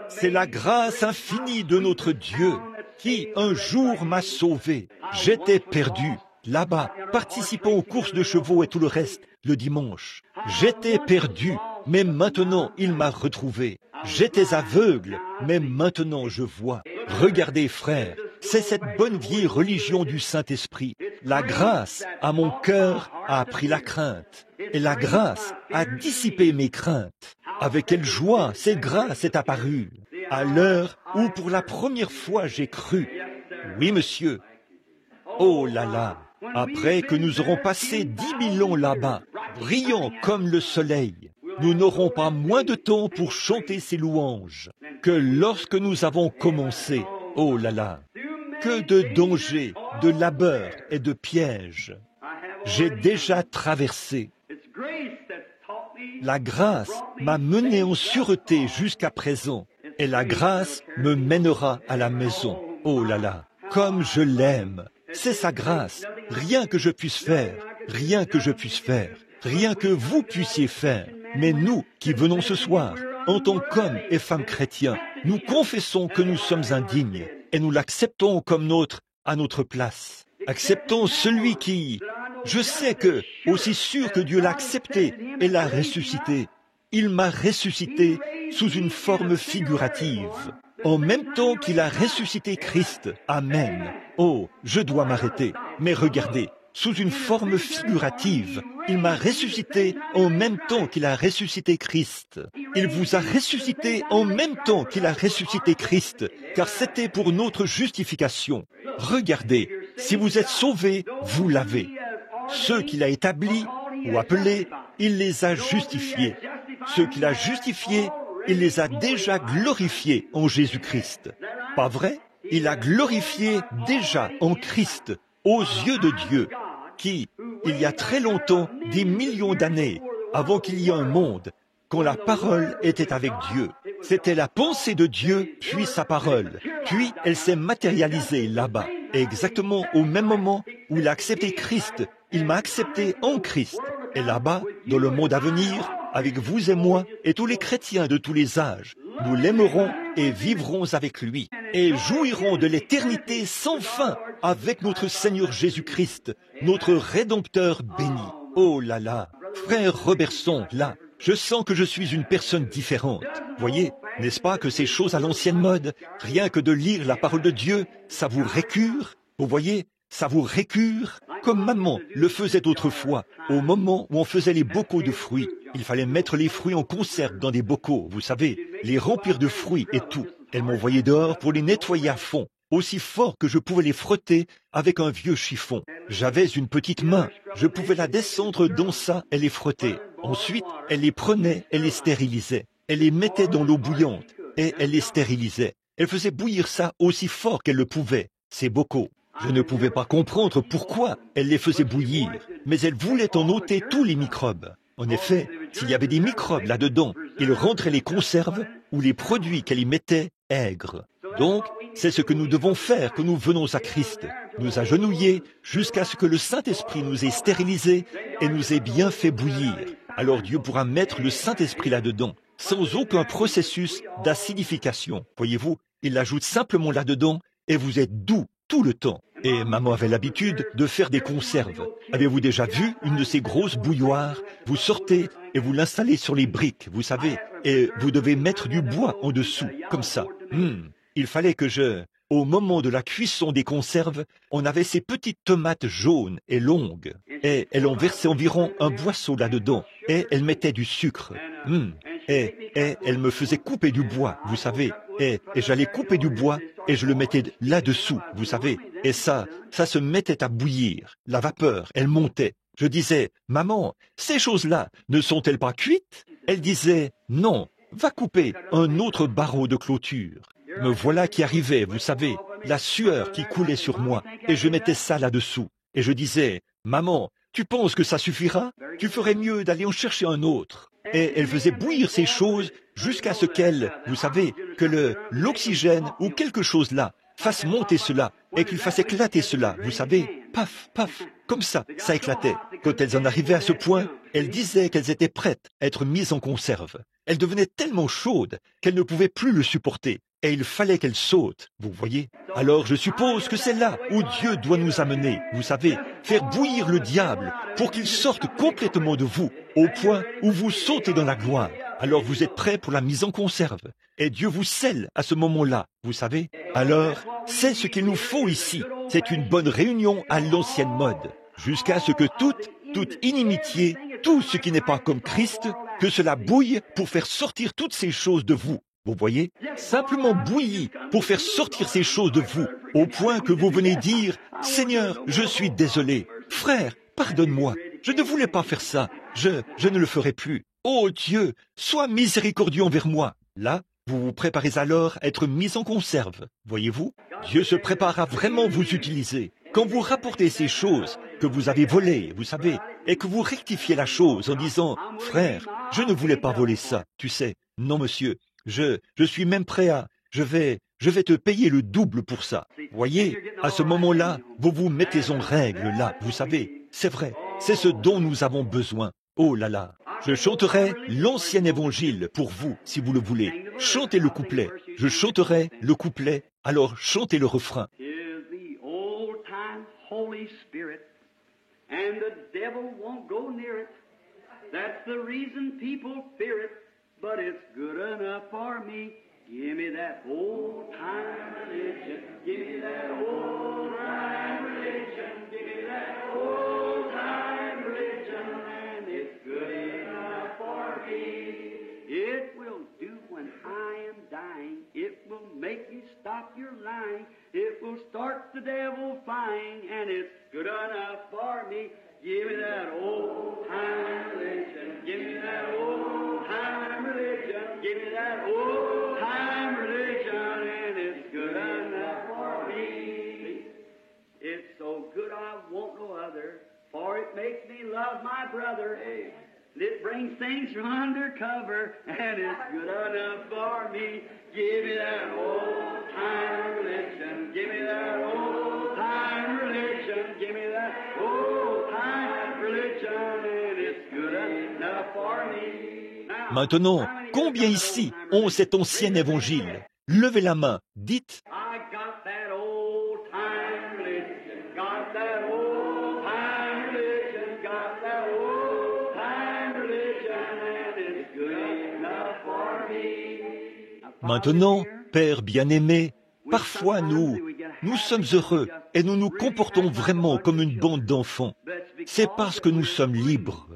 C'est la grâce infinie de notre Dieu qui, un jour, m'a sauvé. J'étais perdu, là-bas, participant aux courses de chevaux et tout le reste, le dimanche. J'étais perdu, mais maintenant il m'a retrouvé. J'étais aveugle, mais maintenant je vois. Regardez, frères, c'est cette bonne vieille religion du Saint-Esprit. La grâce à mon cœur a appris la crainte, et la grâce a dissipé mes craintes. Avec quelle joie cette grâce est apparue, à l'heure où pour la première fois j'ai cru. Oui, monsieur. Oh là là, après que nous aurons passé 10 000 ans là-bas, brillants comme le soleil, nous n'aurons pas moins de temps pour chanter ses louanges que lorsque nous avons commencé. Oh là là, que de dangers, de labeurs et de pièges j'ai déjà traversé. La grâce m'a mené en sûreté jusqu'à présent, et la grâce me mènera à la maison. Oh là là, comme je l'aime. C'est sa grâce. Rien que je puisse faire, rien que je puisse faire, rien que vous puissiez faire. Mais nous qui venons ce soir, en tant qu'hommes et femmes chrétiens, nous confessons que nous sommes indignes et nous l'acceptons comme nôtre à notre place. Acceptons celui qui... Je sais que, aussi sûr que Dieu l'a accepté et l'a ressuscité, il m'a ressuscité sous une forme figurative, en même temps qu'il a ressuscité Christ. Amen. Oh, je dois m'arrêter. Mais regardez, sous une forme figurative, il m'a ressuscité en même temps qu'il a ressuscité Christ. Il vous a ressuscité en même temps qu'il a ressuscité Christ, car c'était pour notre justification. Regardez, si vous êtes sauvés, vous l'avez. Ceux qu'il a établis ou appelés, il les a justifiés. Ceux qu'il a justifiés, il les a déjà glorifiés en Jésus-Christ. Pas vrai? Il a glorifié déjà en Christ, aux yeux de Dieu, qui, il y a très longtemps, des millions d'années, avant qu'il y ait un monde, quand la parole était avec Dieu. C'était la pensée de Dieu, puis sa parole. Puis elle s'est matérialisée là-bas. Et exactement au même moment où il a accepté Christ, il m'a accepté en Christ. Et là-bas, dans le monde à venir, avec vous et moi et tous les chrétiens de tous les âges, nous l'aimerons et vivrons avec lui. Et jouirons de l'éternité sans fin avec notre Seigneur Jésus-Christ, notre Rédempteur béni. Oh là là, frère Robertson, là, je sens que je suis une personne différente. Voyez, n'est-ce pas que ces choses à l'ancienne mode, rien que de lire la parole de Dieu, ça vous récure? Vous voyez, ça vous récure? Comme maman le faisait autrefois, au moment où on faisait les bocaux de fruits. Il fallait mettre les fruits en conserve dans des bocaux, vous savez, les remplir de fruits et tout. Elle m'envoyait dehors pour les nettoyer à fond, aussi fort que je pouvais les frotter avec un vieux chiffon. J'avais une petite main, je pouvais la descendre dans ça et les frotter. Ensuite, elle les prenait et les stérilisait. Elle les mettait dans l'eau bouillante et elle les stérilisait. Elle faisait bouillir ça aussi fort qu'elle le pouvait, ces bocaux. Je ne pouvais pas comprendre pourquoi elle les faisait bouillir, mais elle voulait en ôter tous les microbes. En effet, s'il y avait des microbes là-dedans, ils rendraient les conserves ou les produits qu'elle y mettait aigres. Donc, c'est ce que nous devons faire quand nous venons à Christ. Nous agenouiller jusqu'à ce que le Saint-Esprit nous ait stérilisés et nous ait bien fait bouillir. Alors Dieu pourra mettre le Saint-Esprit là-dedans, sans aucun processus d'acidification. Voyez-vous, il l'ajoute simplement là-dedans et vous êtes doux tout le temps. Et maman avait l'habitude de faire des conserves. Avez-vous déjà vu une de ces grosses bouilloires? Vous sortez et vous l'installez sur les briques, vous savez, et vous devez mettre du bois en dessous, comme ça. Il fallait que au moment de la cuisson des conserves, on avait ces petites tomates jaunes et longues, et elle en versait environ un boisseau là-dedans, et elle mettait du sucre. Et elle me faisait couper du bois, vous savez, et j'allais couper du bois, et je le mettais là-dessous, vous savez, et ça se mettait à bouillir. La vapeur, elle montait. Je disais, maman, ces choses-là ne sont-elles pas cuites? Elle disait, non, va couper un autre barreau de clôture. Me voilà qui arrivait, vous savez, la sueur qui coulait sur moi, et je mettais ça là-dessous. Et je disais, maman, tu penses que ça suffira? Tu ferais mieux d'aller en chercher un autre. Et elle faisait bouillir ces choses jusqu'à ce qu'elle, vous savez, que l'oxygène ou quelque chose là fasse monter cela et qu'il fasse éclater cela, vous savez, paf, paf, comme ça éclatait. Quand elles en arrivaient à ce point, elles disaient qu'elles étaient prêtes à être mises en conserve. Elles devenaient tellement chaudes qu'elles ne pouvaient plus le supporter. Et il fallait qu'elles sautent, vous voyez. Alors je suppose que c'est là où Dieu doit nous amener, vous savez, faire bouillir le diable pour qu'il sorte complètement de vous, au point où vous sautez dans la gloire. Alors vous êtes prêts pour la mise en conserve. Et Dieu vous scelle à ce moment-là, vous savez. Alors, c'est ce qu'il nous faut ici. C'est une bonne réunion à l'ancienne mode, jusqu'à ce que toute inimitié, tout ce qui n'est pas comme Christ, que cela bouille pour faire sortir toutes ces choses de vous. Vous voyez, simplement bouilli pour faire sortir ces choses de vous, au point que vous venez dire, « Seigneur, je suis désolé. Frère, pardonne-moi. Je ne voulais pas faire ça. Je ne le ferai plus. Oh Dieu, sois miséricordieux envers moi. » Là, vous vous préparez alors à être mis en conserve. Voyez-vous, Dieu se prépare à vraiment vous utiliser. Quand vous rapportez ces choses que vous avez volées, vous savez, et que vous rectifiez la chose en disant, « Frère, je ne voulais pas voler ça, tu sais. Non, monsieur, Je suis même prêt à... Je vais te payer le double pour ça. Voyez, à ce moment-là, vous vous mettez en règle, là, vous savez. C'est vrai, c'est ce dont nous avons besoin. Oh là là, je chanterai l'ancien évangile pour vous, si vous le voulez. Chantez le couplet. Je chanterai le couplet, alors chantez le refrain. Is the old time Holy Spirit, and the devil won't go near it. That's the reason people fear it, but it's good enough for me. Give me that old time religion. Give me that old time religion. Give me that old time religion, and it's good enough for me. It will do when I am dying. It will make you stop your lying. It will start the devil flying, and it's good enough for me. Give me that old time religion. Give me that old time religion. Give me that old time religion, and it's good enough for me. It's so good I want no other, for it makes me love my brother. It brings things from undercover, and it's good enough for me. Give me that old time religion. Give me that old time religion. Give me that old time religion, and it's good enough for me. Maintenant, combien ici ont cet ancien évangile? Levez la main, dites. I got that old time religion. Got that old time religion. Got that old time religion, and it's good enough for me. Maintenant, Père bien-aimé, parfois nous sommes heureux et nous nous comportons vraiment comme une bande d'enfants. C'est parce que nous sommes libres.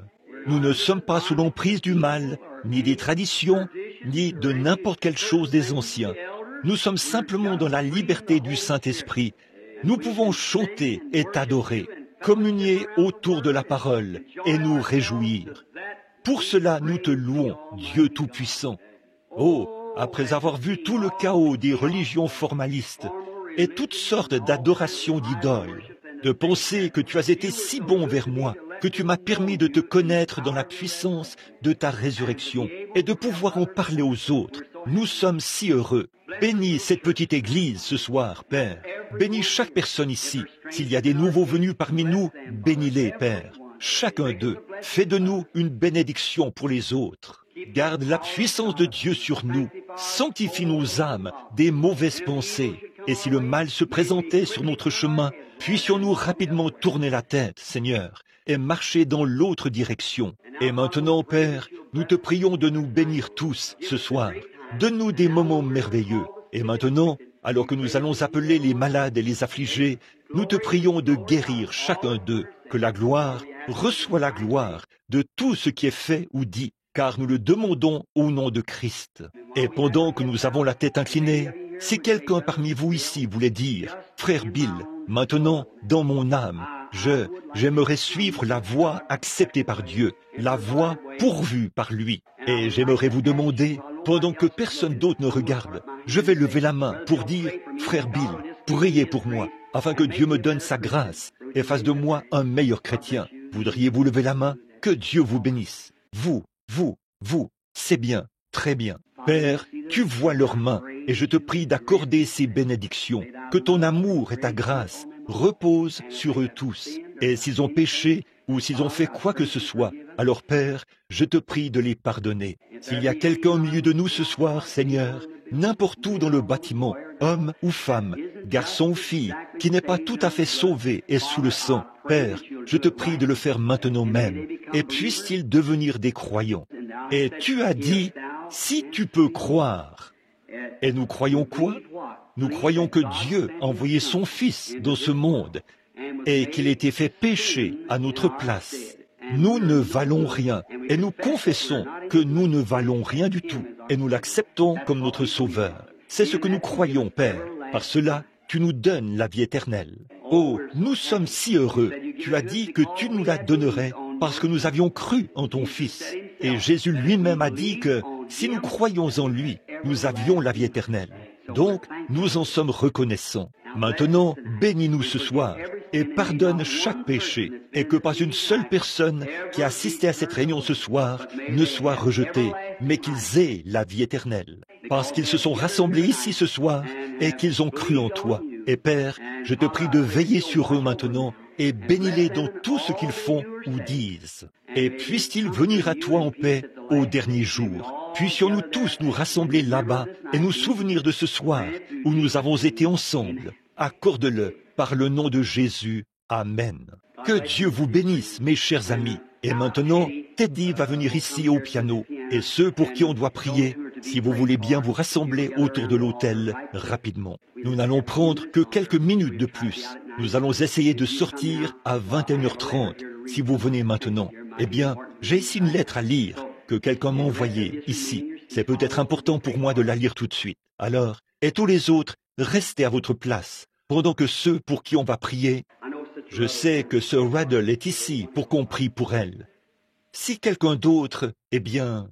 Nous ne sommes pas sous l'emprise du mal, ni des traditions, ni de n'importe quelle chose des anciens. Nous sommes simplement dans la liberté du Saint-Esprit. Nous pouvons chanter et t'adorer, communier autour de la parole et nous réjouir. Pour cela, nous te louons, Dieu Tout-Puissant. Oh, après avoir vu tout le chaos des religions formalistes et toutes sortes d'adorations d'idoles, de penser que tu as été si bon vers moi, que tu m'as permis de te connaître dans la puissance de ta résurrection et de pouvoir en parler aux autres. Nous sommes si heureux. Bénis cette petite église ce soir, Père. Bénis chaque personne ici. S'il y a des nouveaux venus parmi nous, bénis-les, Père. Chacun d'eux. Fais de nous une bénédiction pour les autres. Garde la puissance de Dieu sur nous. Sanctifie nos âmes des mauvaises pensées. Et si le mal se présentait sur notre chemin, puissions-nous rapidement tourner la tête, Seigneur, et marcher dans l'autre direction. Et maintenant, Père, nous te prions de nous bénir tous ce soir. Donne-nous des moments merveilleux. Et maintenant, alors que nous allons appeler les malades et les affligés, nous te prions de guérir chacun d'eux, que la gloire reçoit la gloire de tout ce qui est fait ou dit, car nous le demandons au nom de Christ. Et pendant que nous avons la tête inclinée, si quelqu'un parmi vous ici voulait dire, « Frère Bill, maintenant, dans mon âme, j'aimerais suivre la voie acceptée par Dieu, la voie pourvue par lui. Et j'aimerais vous demander, pendant que personne d'autre ne regarde, je vais lever la main pour dire, « Frère Bill, priez pour moi, afin que Dieu me donne sa grâce et fasse de moi un meilleur chrétien. » Voudriez-vous lever la main? Que Dieu vous bénisse. Vous, c'est bien, très bien. Père, tu vois leurs mains, et je te prie d'accorder ces bénédictions, que ton amour et ta grâce reposent sur eux tous. Et s'ils ont péché, ou s'ils ont fait quoi que ce soit, alors Père, je te prie de les pardonner. S'il y a quelqu'un au milieu de nous ce soir, Seigneur, n'importe où dans le bâtiment, homme ou femme, garçon ou fille, qui n'est pas tout à fait sauvé et sous le sang, Père, je te prie de le faire maintenant même, et puisse-t-il devenir des croyants. Et tu as dit, si tu peux croire. Et nous croyons quoi? Nous croyons que Dieu a envoyé son Fils dans ce monde et qu'il a été fait pécher à notre place. Nous ne valons rien et nous confessons que nous ne valons rien du tout et nous l'acceptons comme notre Sauveur. C'est ce que nous croyons, Père. Par cela, tu nous donnes la vie éternelle. Oh, nous sommes si heureux. Tu as dit que tu nous la donnerais parce que nous avions cru en ton Fils. Et Jésus lui-même a dit que si nous croyons en lui, nous avions la vie éternelle. Donc, nous en sommes reconnaissants. Maintenant, bénis-nous ce soir et pardonne chaque péché et que pas une seule personne qui a assisté à cette réunion ce soir ne soit rejetée, mais qu'ils aient la vie éternelle. parce qu'ils se sont rassemblés ici ce soir et qu'ils ont cru en toi. Et Père, je te prie de veiller sur eux maintenant et bénis-les dans tout ce qu'ils font ou disent. Et puissent-ils venir à toi en paix au dernier jour. Puissions-nous tous nous rassembler là-bas et nous souvenir de ce soir où nous avons été ensemble. Accorde-le par le nom de Jésus. Amen. Que Dieu vous bénisse, mes chers amis. Et maintenant, Teddy va venir ici au piano. Et ceux pour qui on doit prier, si vous voulez bien vous rassembler autour de l'autel rapidement. Nous n'allons prendre que quelques minutes de plus. Nous allons essayer de sortir à 21h30, si vous venez maintenant. Eh bien, j'ai ici une lettre à lire que quelqu'un m'a envoyée ici. C'est peut-être important pour moi de la lire tout de suite. Alors, et tous les autres, restez à votre place, pendant que ceux pour qui on va prier, je sais que Sir Raddle est ici pour qu'on prie pour elle. Si quelqu'un d'autre, eh bien...